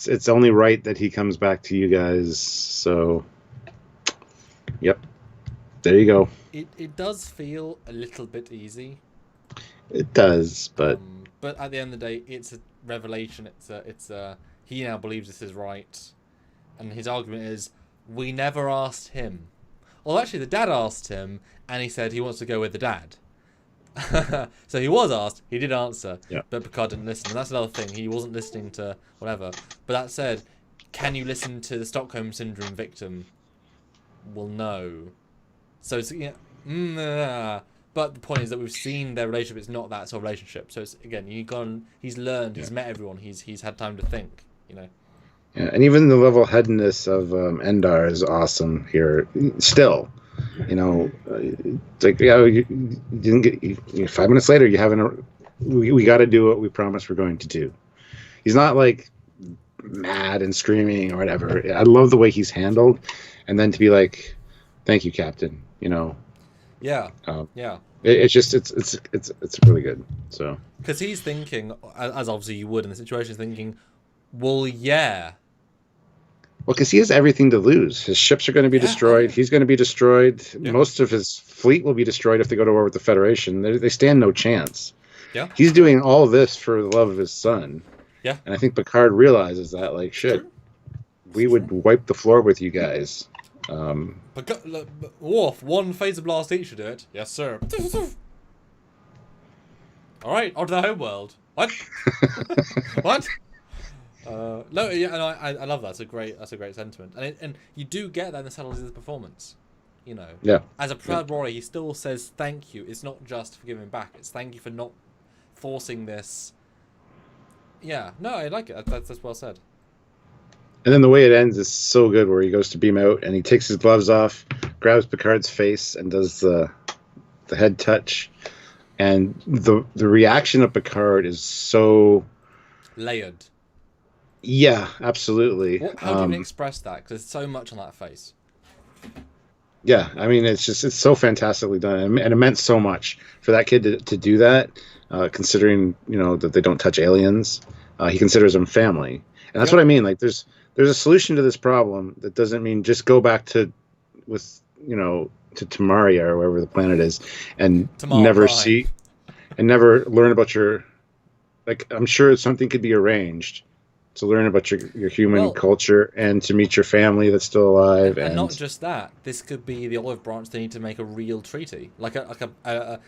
It's only right that he comes back to you guys." So, yep, there you go. It does feel a little bit easy. It does, but at the end of the day, it's a revelation. He now believes this is right, and his argument is, we never asked him. Well, actually, the dad asked him, and he said he wants to go with the dad. So he was asked, he did answer, but Picard didn't listen. And that's another thing, he wasn't listening to whatever. But that said, can you listen to the Stockholm Syndrome victim? Well, no. So, it's, but the point is that we've seen their relationship, it's not that sort of relationship. So, it's, again, he's learned, he's met everyone, he's had time to think, you know. Yeah, and even the level-headedness of Endar is awesome here. Still, you know, it's like, yeah, you didn't get 5 minutes later. You haven't. We got to do what we promised we're going to do. He's not like mad and screaming or whatever. I love the way he's handled, and then to be like, "Thank you, Captain." You know. Yeah. Yeah. It's really good. So. Because he's thinking, as obviously you would in the situation, thinking, well, yeah. Well, because he has everything to lose. His ships are going to be destroyed. He's going to be destroyed. Yeah. Most of his fleet will be destroyed if they go to war with the Federation. They stand no chance. Yeah. He's doing all this for the love of his son. Yeah. And I think Picard realizes that, like, shit, we would wipe the floor with you guys. Worf, one phaser blast each should do it. Yes, sir. All right, on to the homeworld. What? What? No, yeah, and I love that. That's a great sentiment, and you do get that in the subtleties of the performance. You know, as a proud warrior, he still says thank you. It's not just for giving back. It's thank you for not forcing this. Yeah, no, I like it. That's well said. And then the way it ends is so good, where he goes to beam out and he takes his gloves off, grabs Picard's face, and does the head touch, and the reaction of Picard is so layered. Yeah, absolutely. How do you even express that? Because there's so much on that face. Yeah, I mean, it's so fantastically done, and it meant so much for that kid to do that. Considering that they don't touch aliens, he considers them family, and that's what I mean. Like, there's a solution to this problem that doesn't mean just go back to Tamaria or wherever the planet is, and never see and never learn about your. Like, I'm sure something could be arranged to learn about your human culture and to meet your family that's still alive. And not just that, this could be the olive branch. They need to make a real treaty, like a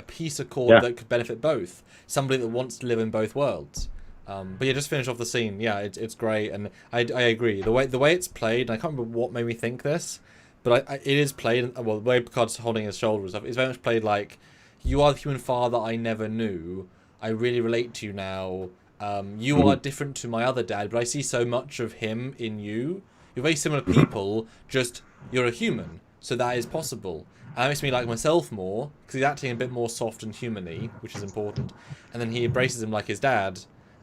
peace accord that could benefit both. Somebody that wants to live in both worlds. But yeah, just finish off the scene. Yeah, it's great, and I agree. The way it's played, and I can't remember what made me think this, but it is played. Well, the way Picard's holding his shoulder and stuff, it's very much played like, you are the human father I never knew. I really relate to you now. You are different to my other dad, but I see so much of him in you. You're very similar people, just you're a human, so that is possible. And that makes me like myself more, because he's acting a bit more soft and human-y, which is important. And then he embraces him like his dad,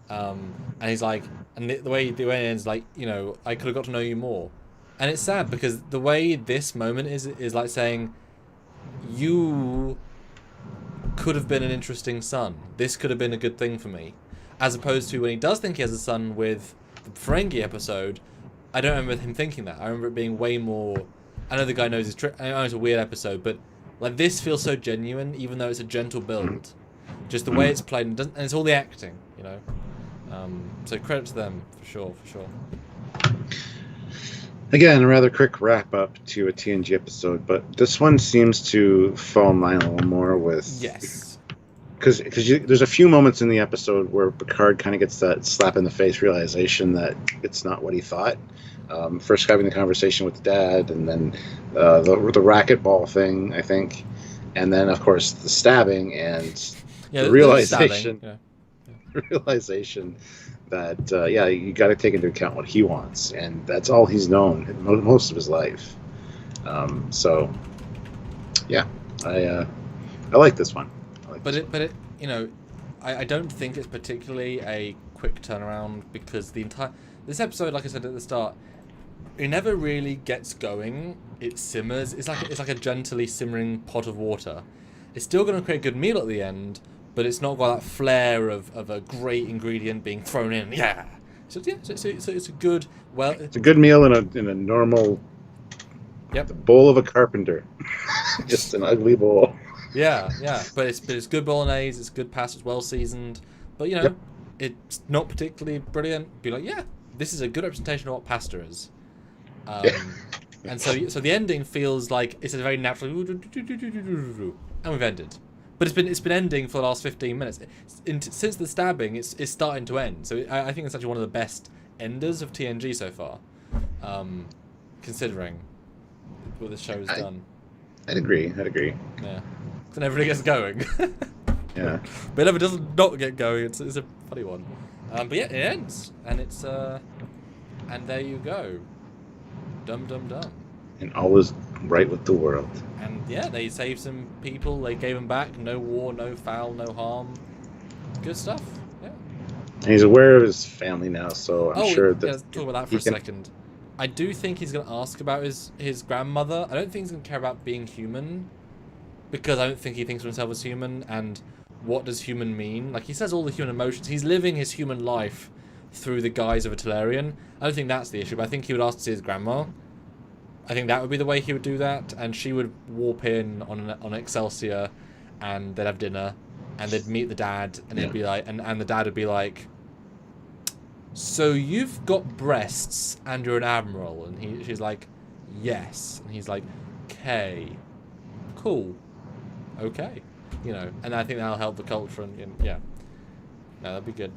And he's like, and the way it ends, like, you know, I could have got to know you more. And it's sad because the way this moment is like saying, you could have been an interesting son. This could have been a good thing for me. As opposed to when he does think he has a son with the Ferengi episode, I don't remember him thinking that. I remember it being way more... I know the guy knows his trick. I know it's a weird episode, but like this feels so genuine, even though it's a gentle build. Just the way it's played, and it's all the acting, you know. So credit to them, for sure. Again, a rather quick wrap-up to a TNG episode, but this one seems to fall in line a little more with... Yes. Because there's a few moments in the episode where Picard kind of gets that slap-in-the-face realization that it's not what he thought. First having the conversation with the dad, and then the racquetball thing, I think. And then, of course, the stabbing and the realization... realization that you got to take into account what he wants, and that's all he's known most of his life. So yeah, I like this one. But it you know, I don't think it's particularly a quick turnaround, because this episode, like I said at the start, it never really gets going. It simmers. It's like a gently simmering pot of water. It's still going to create a good meal at the end, but it's not got that flair of a great ingredient being thrown in. Yeah. So it's a good... Well, it's a good meal in a normal... Yep. The bowl of a carpenter. Just an ugly bowl. Yeah. But it's good bolognese, it's good pasta, it's well seasoned. But, you know, it's not particularly brilliant. Be like, yeah, this is a good representation of what pasta is. And so the ending feels like it's a very natural... And we've ended. But it's been ending for the last 15 minutes. Since the stabbing, it's starting to end. So I think it's actually one of the best enders of TNG so far, considering what this show has done. I'd agree. Yeah. Then everything gets going. Yeah. But if it doesn't not get going, it's a funny one. But yeah, it ends, and it's and there you go. Dum. And all is right with the world. And yeah, they saved some people. They gave them back. No war, no foul, no harm. Good stuff. Yeah. And he's aware of his family now, so I'm sure that... let's talk about that for a second. I do think he's going to ask about his grandmother. I don't think he's going to care about being human, because I don't think he thinks of himself as human. And what does human mean? Like, he says all the human emotions. He's living his human life through the guise of a Tellurian. I don't think that's the issue, but I think he would ask to see his grandma. I think that would be the way he would do that, and she would warp in on Excelsior, and they'd have dinner, and they'd meet the dad, and it'd be like, and the dad would be like, "So you've got breasts, and you're an admiral," and she's like, "Yes," and he's like, "Okay, cool, okay," you know, and I think that'll help the culture, and yeah, no, that'd be good.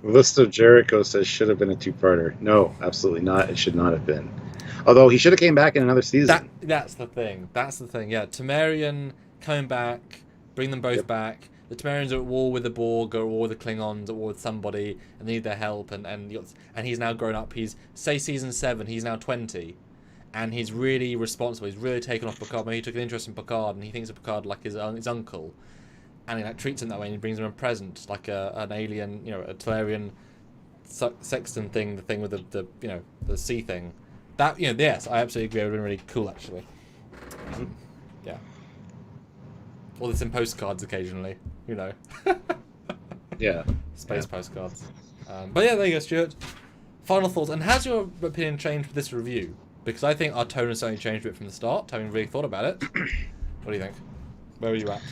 List of Jericho says should have been a two-parter. No, absolutely not. It should not have been. Although he should have came back in another season. That's the thing. Yeah, Temerian coming back, bring them both back. The Temerians are at war with the Borg, are at war with the Klingons, at war with somebody, and they need their help. And he's now grown up. He's, say, season 7, he's now 20. And he's really responsible. He's really taken off Picard. Maybe he took an interest in Picard, and he thinks of Picard like his uncle. And he treats him that way, and he brings him a present, like an alien, a Tellurian sexton thing, the thing with the sea thing. That, yes, I absolutely agree. It would have been really cool, actually. Yeah. All this in postcards occasionally, Yeah. Space postcards. But yeah, there you go, Stuart. Final thoughts. And has your opinion changed with this review? Because I think our tone has certainly changed a bit from the start, having really thought about it. What do you think? Where are you at?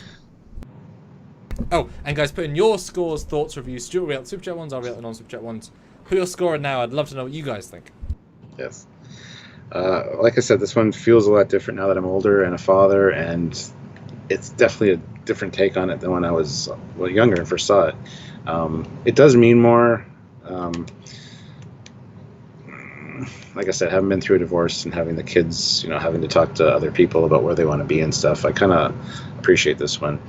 Oh, and guys, put in your scores, thoughts, reviews. Stuart will react to Super Chat ones, I'll react to non-Super Chat ones. Put your score in now. I'd love to know what you guys think. Yes. Like I said, this one feels a lot different now that I'm older and a father, and it's definitely a different take on it than when I was younger and first saw it. It does mean more. Like I said, having been through a divorce and having the kids, having to talk to other people about where they want to be and stuff, I kind of appreciate this one.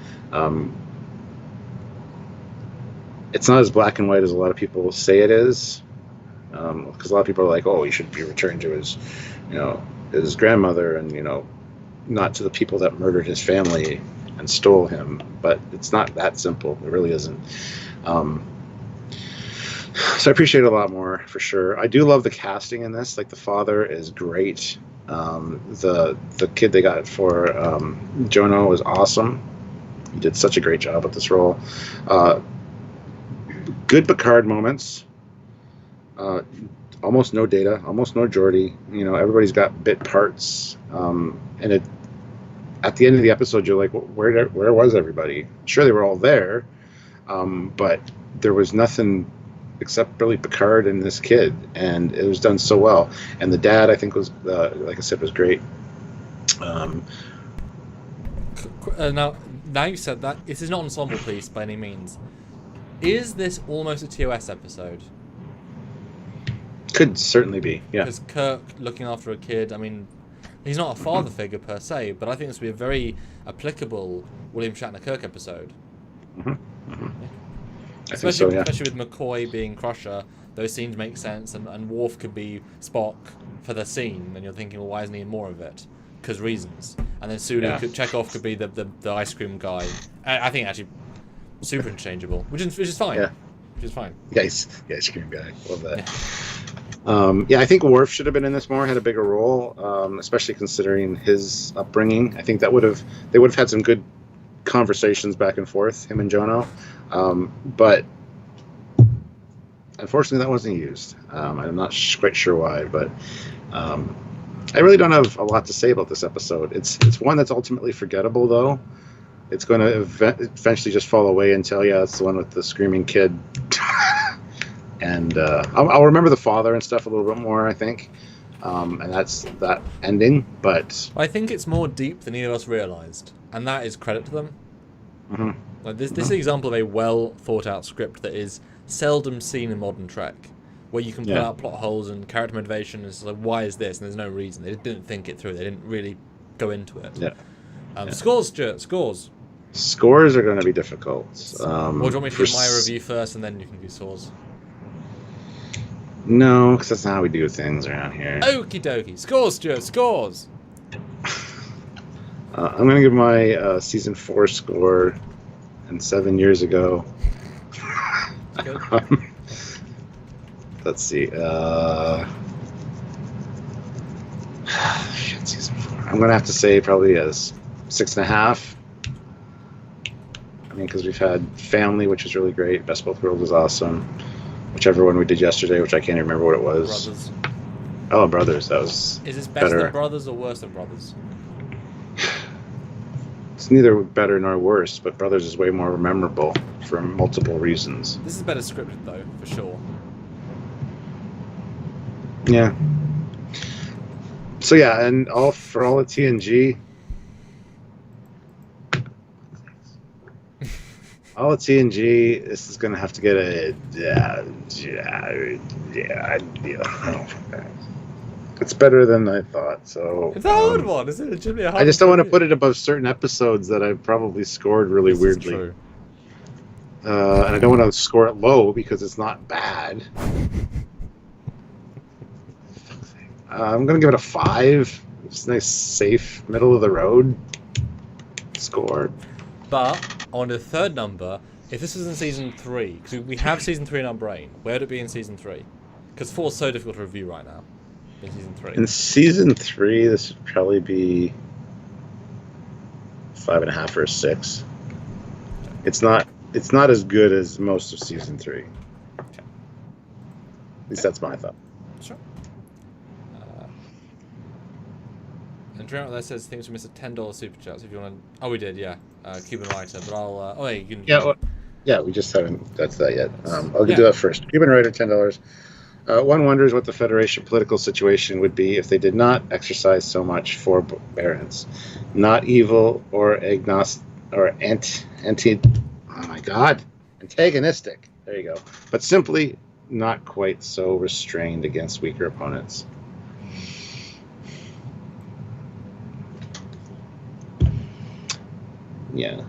It's not as black and white as a lot of people say it is. Because a lot of people are like, oh, he should be returned to his, his grandmother, and not to the people that murdered his family and stole him. But it's not that simple. It really isn't. So I appreciate it a lot more, for sure. I do love the casting in this. Like, the father is great. The kid they got for Jono was awesome. He did such a great job with this role. Good Picard moments. Almost no Data, almost no Geordi. You know, everybody's got bit parts. And at the end of the episode, you're like, where was everybody? Sure, they were all there, but there was nothing except really Picard and this kid, and it was done so well. And the dad, I think, was like I said, was great. Now you said that, this is not an ensemble piece by any means. Is this almost a TOS episode? Could certainly be, yeah. Because Kirk looking after a kid, I mean, he's not a father figure per se, but I think this would be a very applicable William Shatner Kirk episode. Mm-hmm. Mm-hmm. Yeah. I think so, yeah. Especially with McCoy being Crusher, those scenes make sense, and Worf could be Spock for the scene, and you're thinking, well, why isn't he in more of it? Because reasons. And then Chekhov could be the ice cream guy. I think actually super interchangeable, which is fine. Yeah. Which is fine. Yeah, he's the ice cream guy. Love that. Yeah. I think Worf should have been in this more, had a bigger role, especially considering his upbringing. I think they would have had some good conversations back and forth, him and Jono. But unfortunately, that wasn't used. I'm not quite sure why, but I really don't have a lot to say about this episode. It's one that's ultimately forgettable, though. It's going to eventually just fall away until, it's the one with the screaming kid. And I'll remember the father and stuff a little bit more, I think. And that's that ending. But I think it's more deep than either of us realised, and that is credit to them. Mm-hmm. Like this is an example of a well thought out script that is seldom seen in modern Trek, where you can pull out plot holes and character motivation, and it's like, why is this? And there's no reason. They didn't think it through. They didn't really go into it. Scores, Stuart. Scores. Scores are going to be difficult. Or do you want me to do my review first, and then you can do scores? No, because that's not how we do things around here. Okie dokie. Scores, Stuart. Scores. I'm going to give my season 4 score, and 7 years ago. Good. Let's see. Season 4. I'm going to have to say probably a 6.5. I mean, because we've had Family, which is really great. Best of Both Worlds is awesome. Whichever one we did yesterday, which I can't even remember what it was. Brothers. Oh, Brothers. That was Is this better better than Brothers or worse than Brothers? It's neither better nor worse, but Brothers is way more memorable for multiple reasons. This is better scripted, though, for sure. Yeah. So yeah, and for all the TNG. All the TNG, this is going to have to get a... It's better than I thought, so... It's a hard one, isn't it? It should be a hard I just don't want to put it above certain episodes that I've probably scored really weirdly. True. And I don't want to score it low because it's not bad. I'm going to give it a 5. It's a nice, safe, middle of the road score. But on the third number, if this was in season 3, because we have season 3 in our brain, where would it be in season 3? Because 4 is so difficult to review right now. In season 3. In season 3, this would probably be 5.5 or a 6. It's not as good as most of season 3. Okay. At least that's my thought. Sure. And remember that says things we missed a $10 super chat. So if you want to, oh, we did, yeah. Cuban writer, but I'll. Oh, yeah, you can. Yeah, we just haven't. That's that yet. I'll do that first. Cuban writer, $10. One wonders what the Federation political situation would be if they did not exercise so much forbearance. Not evil or agnostic or antagonistic. There you go. But simply not quite so restrained against weaker opponents. Yeah.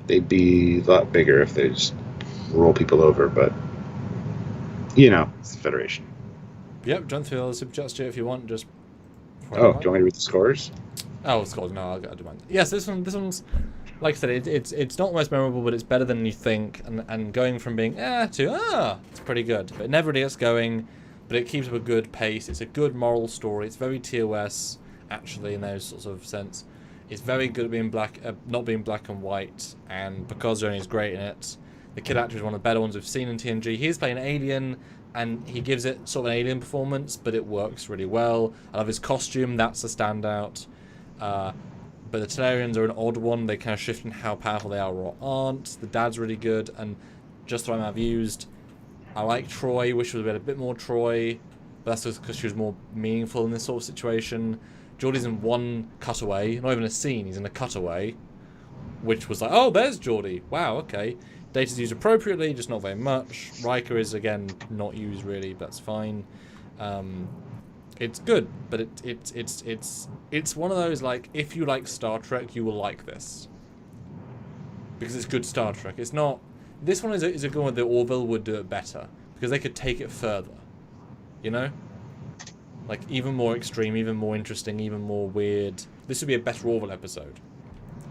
They'd be a lot bigger if they just roll people over, but it's the Federation. Yep, jump through all the super chats, if you want, just... Oh, do you want me to read the scores? Oh, scores, no, I'll do mine. Yes, this one's... like I said, it's not the most memorable, but it's better than you think. And going from being to it's pretty good. But it never really gets going, but it keeps up a good pace. It's a good moral story. It's very TOS, actually, in those sorts of sense. It's very good at being not being black and white, and because Jono is great in it. The kid actor is one of the better ones we've seen in TNG. He's playing an alien, and he gives it sort of an alien performance, but it works really well. I love his costume. That's a standout. But the Talarians are an odd one. They kind of shift in how powerful they are or aren't. The dad's really good, and just the way I've used. I like Troy. Wish we had a bit more Troy, but that's just because she was more meaningful in this sort of situation. Geordie's in one cutaway, not even a scene. He's in a cutaway, which was like, oh, there's Geordie. Wow, okay. Data's used appropriately, just not very much. Riker is again not used really, but that's fine. It's good, but it's one of those, like, if you like Star Trek, you will like this. Because it's good Star Trek. It's not... This one is a good one that Orville would do it better. Because they could take it further. You know? Like, even more extreme, even more interesting, even more weird. This would be a better Orville episode.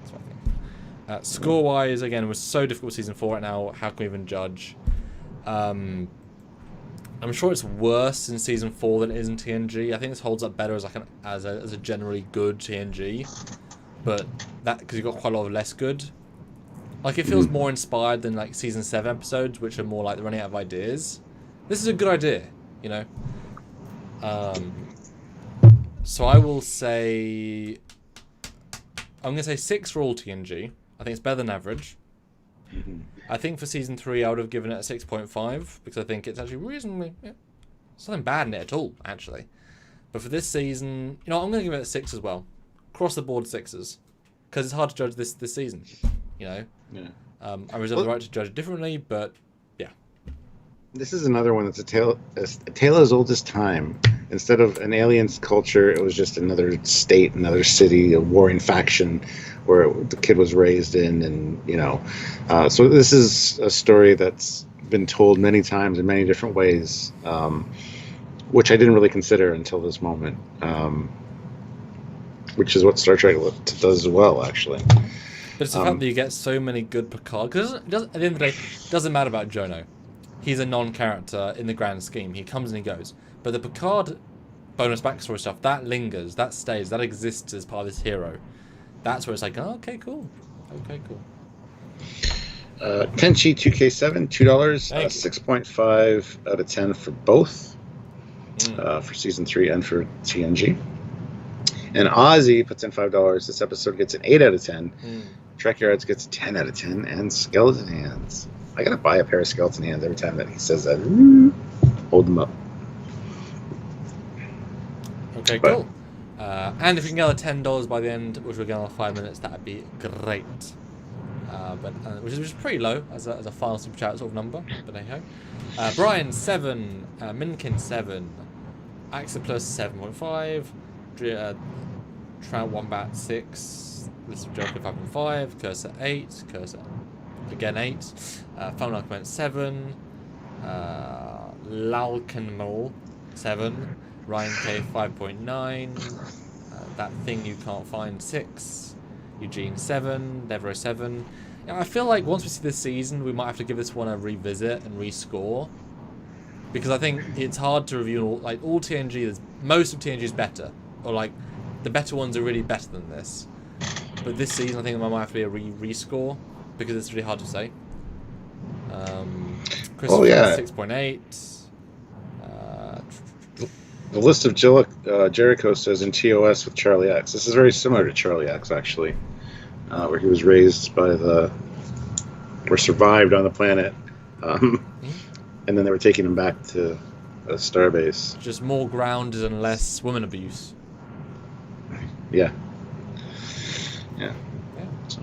That's what I think. Score-wise, again, it was so difficult Season 4 right now. How can we even judge? I'm sure it's worse in Season 4 than it is in TNG. I think this holds up better as like as a generally good TNG, but that because you've got quite a lot of less good. Like, it feels more inspired than like Season 7 episodes, which are more like they're running out of ideas. This is a good idea, you know. So I will say, I'm gonna say 6 for all TNG. I think it's better than average. I think for Season 3 I would have given it a 6.5 because I think it's actually reasonably... Yeah, there's nothing bad in it at all, actually. But for this season, you know, I'm going to give it a 6 as well. Across the board 6s. Because it's hard to judge this season, you know? Yeah. I reserve the right to judge it differently, but yeah. This is another one that's a tale as old as time. Instead of an alien's culture, it was just another state, another city, a warring faction where the kid was raised in, and, you know. So this is a story that's been told many times in many different ways, which I didn't really consider until this moment, which is what Star Trek does well, actually. But it's the fact that you get so many good Picard, because at the end of the day, it doesn't matter about Jono. He's a non-character in the grand scheme. He comes and he goes. But the Picard bonus backstory stuff, that lingers, that stays, that exists as part of this hero. That's where it's like, oh, okay, cool. Okay, cool. Tenchi 2K7, $2, 6.5 out of 10 for both, for Season 3 and for TNG. And Ozzy puts in $5. This episode gets an 8 out of 10. Trekyards gets a 10 out of 10. And Skeleton Hands. I gotta buy a pair of Skeleton Hands every time that he says that. Hold them up. Okay, cool. And if you can get $10 by the end, which we'll get in 5 minutes, that'd be great. Which is pretty low as a final super chat sort of number, but hey ho. Brian 7, Minkin 7, Axoplus 7.5, Trout Wombat 6, List of Joker 5.5, Cursor 8, Cursor again 8, Phone Argument 7, Lalkenmol 7, Ryan K 5.9, That Thing You Can't Find 6, Eugene 7, Devereaux 7. I feel like once we see this season, we might have to give this one a revisit and rescore, because I think it's hard to review all TNG. Most of TNG is better, or like the better ones are really better than this. But this season, I think there might have to be a rescore because it's really hard to say. Christopher 6.8. The list of Jericho says in TOS with Charlie X. This is very similar to Charlie X, actually, where he was raised by or survived on the planet, and then they were taking him back to a starbase. Just more grounded and less women abuse. Yeah. Yeah. So.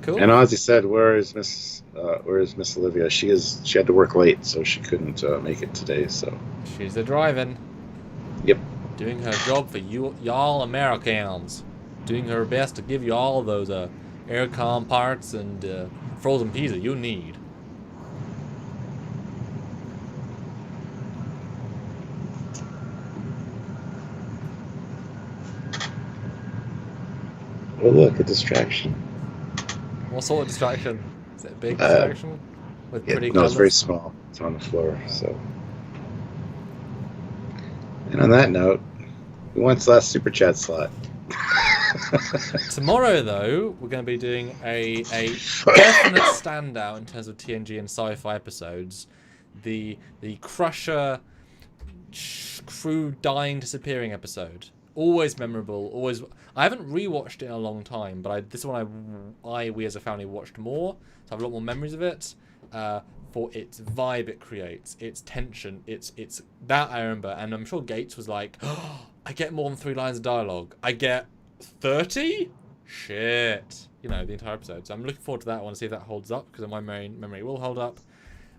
Cool. And Ozzy said, "Where is Miss Olivia? She had to work late, so she couldn't make it today. So she's a driving. Yep. Doing her job for y'all Americans. Doing her best to give you all those aircon parts and frozen pizza you need." Oh, look, a distraction. What sort of distraction? Is it a big distraction? With pretty no, it's very colours? small. It's on the floor, so. And on that note, who wants the last super chat slot? Tomorrow, though, we're going to be doing a definite standout in terms of TNG and sci-fi episodes. The Crusher crew dying, disappearing episode. Always memorable. Always. I haven't rewatched it in a long time, but this is one we as a family watched more. So I have a lot more memories of it. For its vibe it creates, its tension, it's that I remember, and I'm sure Gates was like, oh, I get more than 3 lines of dialogue. I get 30? Shit. You know, the entire episode. So I'm looking forward to that one, see if that holds up, because my memory will hold up.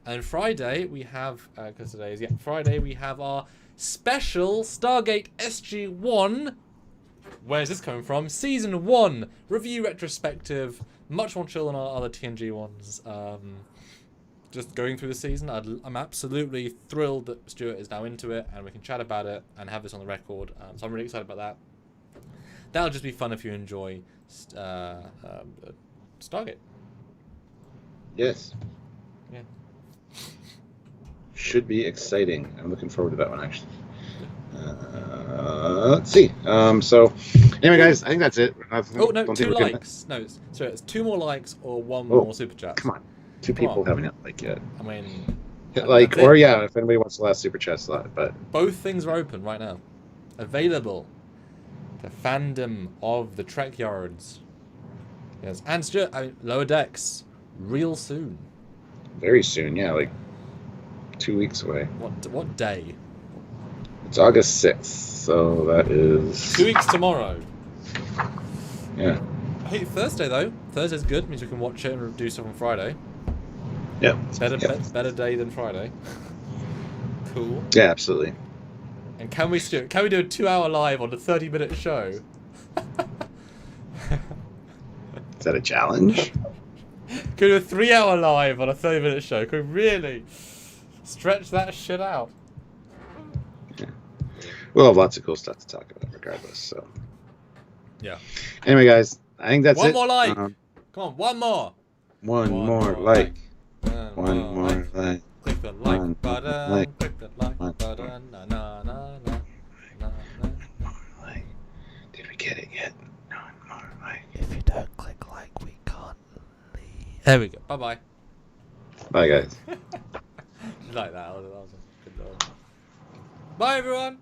And Friday we have, because today is Friday, we have our special Stargate SG-1. Where's this coming from? Season 1 review retrospective. Much more chill than our other TNG ones. Just going through the season, I'm absolutely thrilled that Stuart is now into it, and we can chat about it and have this on the record. So I'm really excited about that. That'll just be fun if you enjoy Stargate. Yes. Yeah. Should be exciting. I'm looking forward to that one, actually. Let's see. So, anyway, guys, I think that's it. Oh, no, 2 likes. No, it's 2 more likes or 1 more super chat. Come on. 2 people haven't hit like yet. I mean, hit like, or yeah, if anybody wants the last super chat slot. But both things are open right now. Available. The fandom of the Trekyards. Yes, and Stuart, Lower Decks. Real soon. Very soon, yeah, like 2 weeks away. What day? It's August 6th, so that is 2 weeks tomorrow. Yeah. Hey, Thursday though. Thursday's good. Means we can watch it and do stuff on Friday. Yeah. Better day than Friday. Cool. Yeah, absolutely. And can we do a 2-hour live on a 30-minute show? Is that a challenge? Can we do a 3-hour live on a 30-minute show? Can we really stretch that shit out? Yeah. We'll have lots of cool stuff to talk about regardless, so. Yeah. Anyway, guys, I think that's it. One more like. Come on, one more. One more like. One more like. Click the like button. Click the like button. Na na na na na na. Like. Did we get it yet? One more like. If you don't click like, we can't leave. There we go. Bye bye. Bye, guys. Like that. That was a good one. Bye everyone.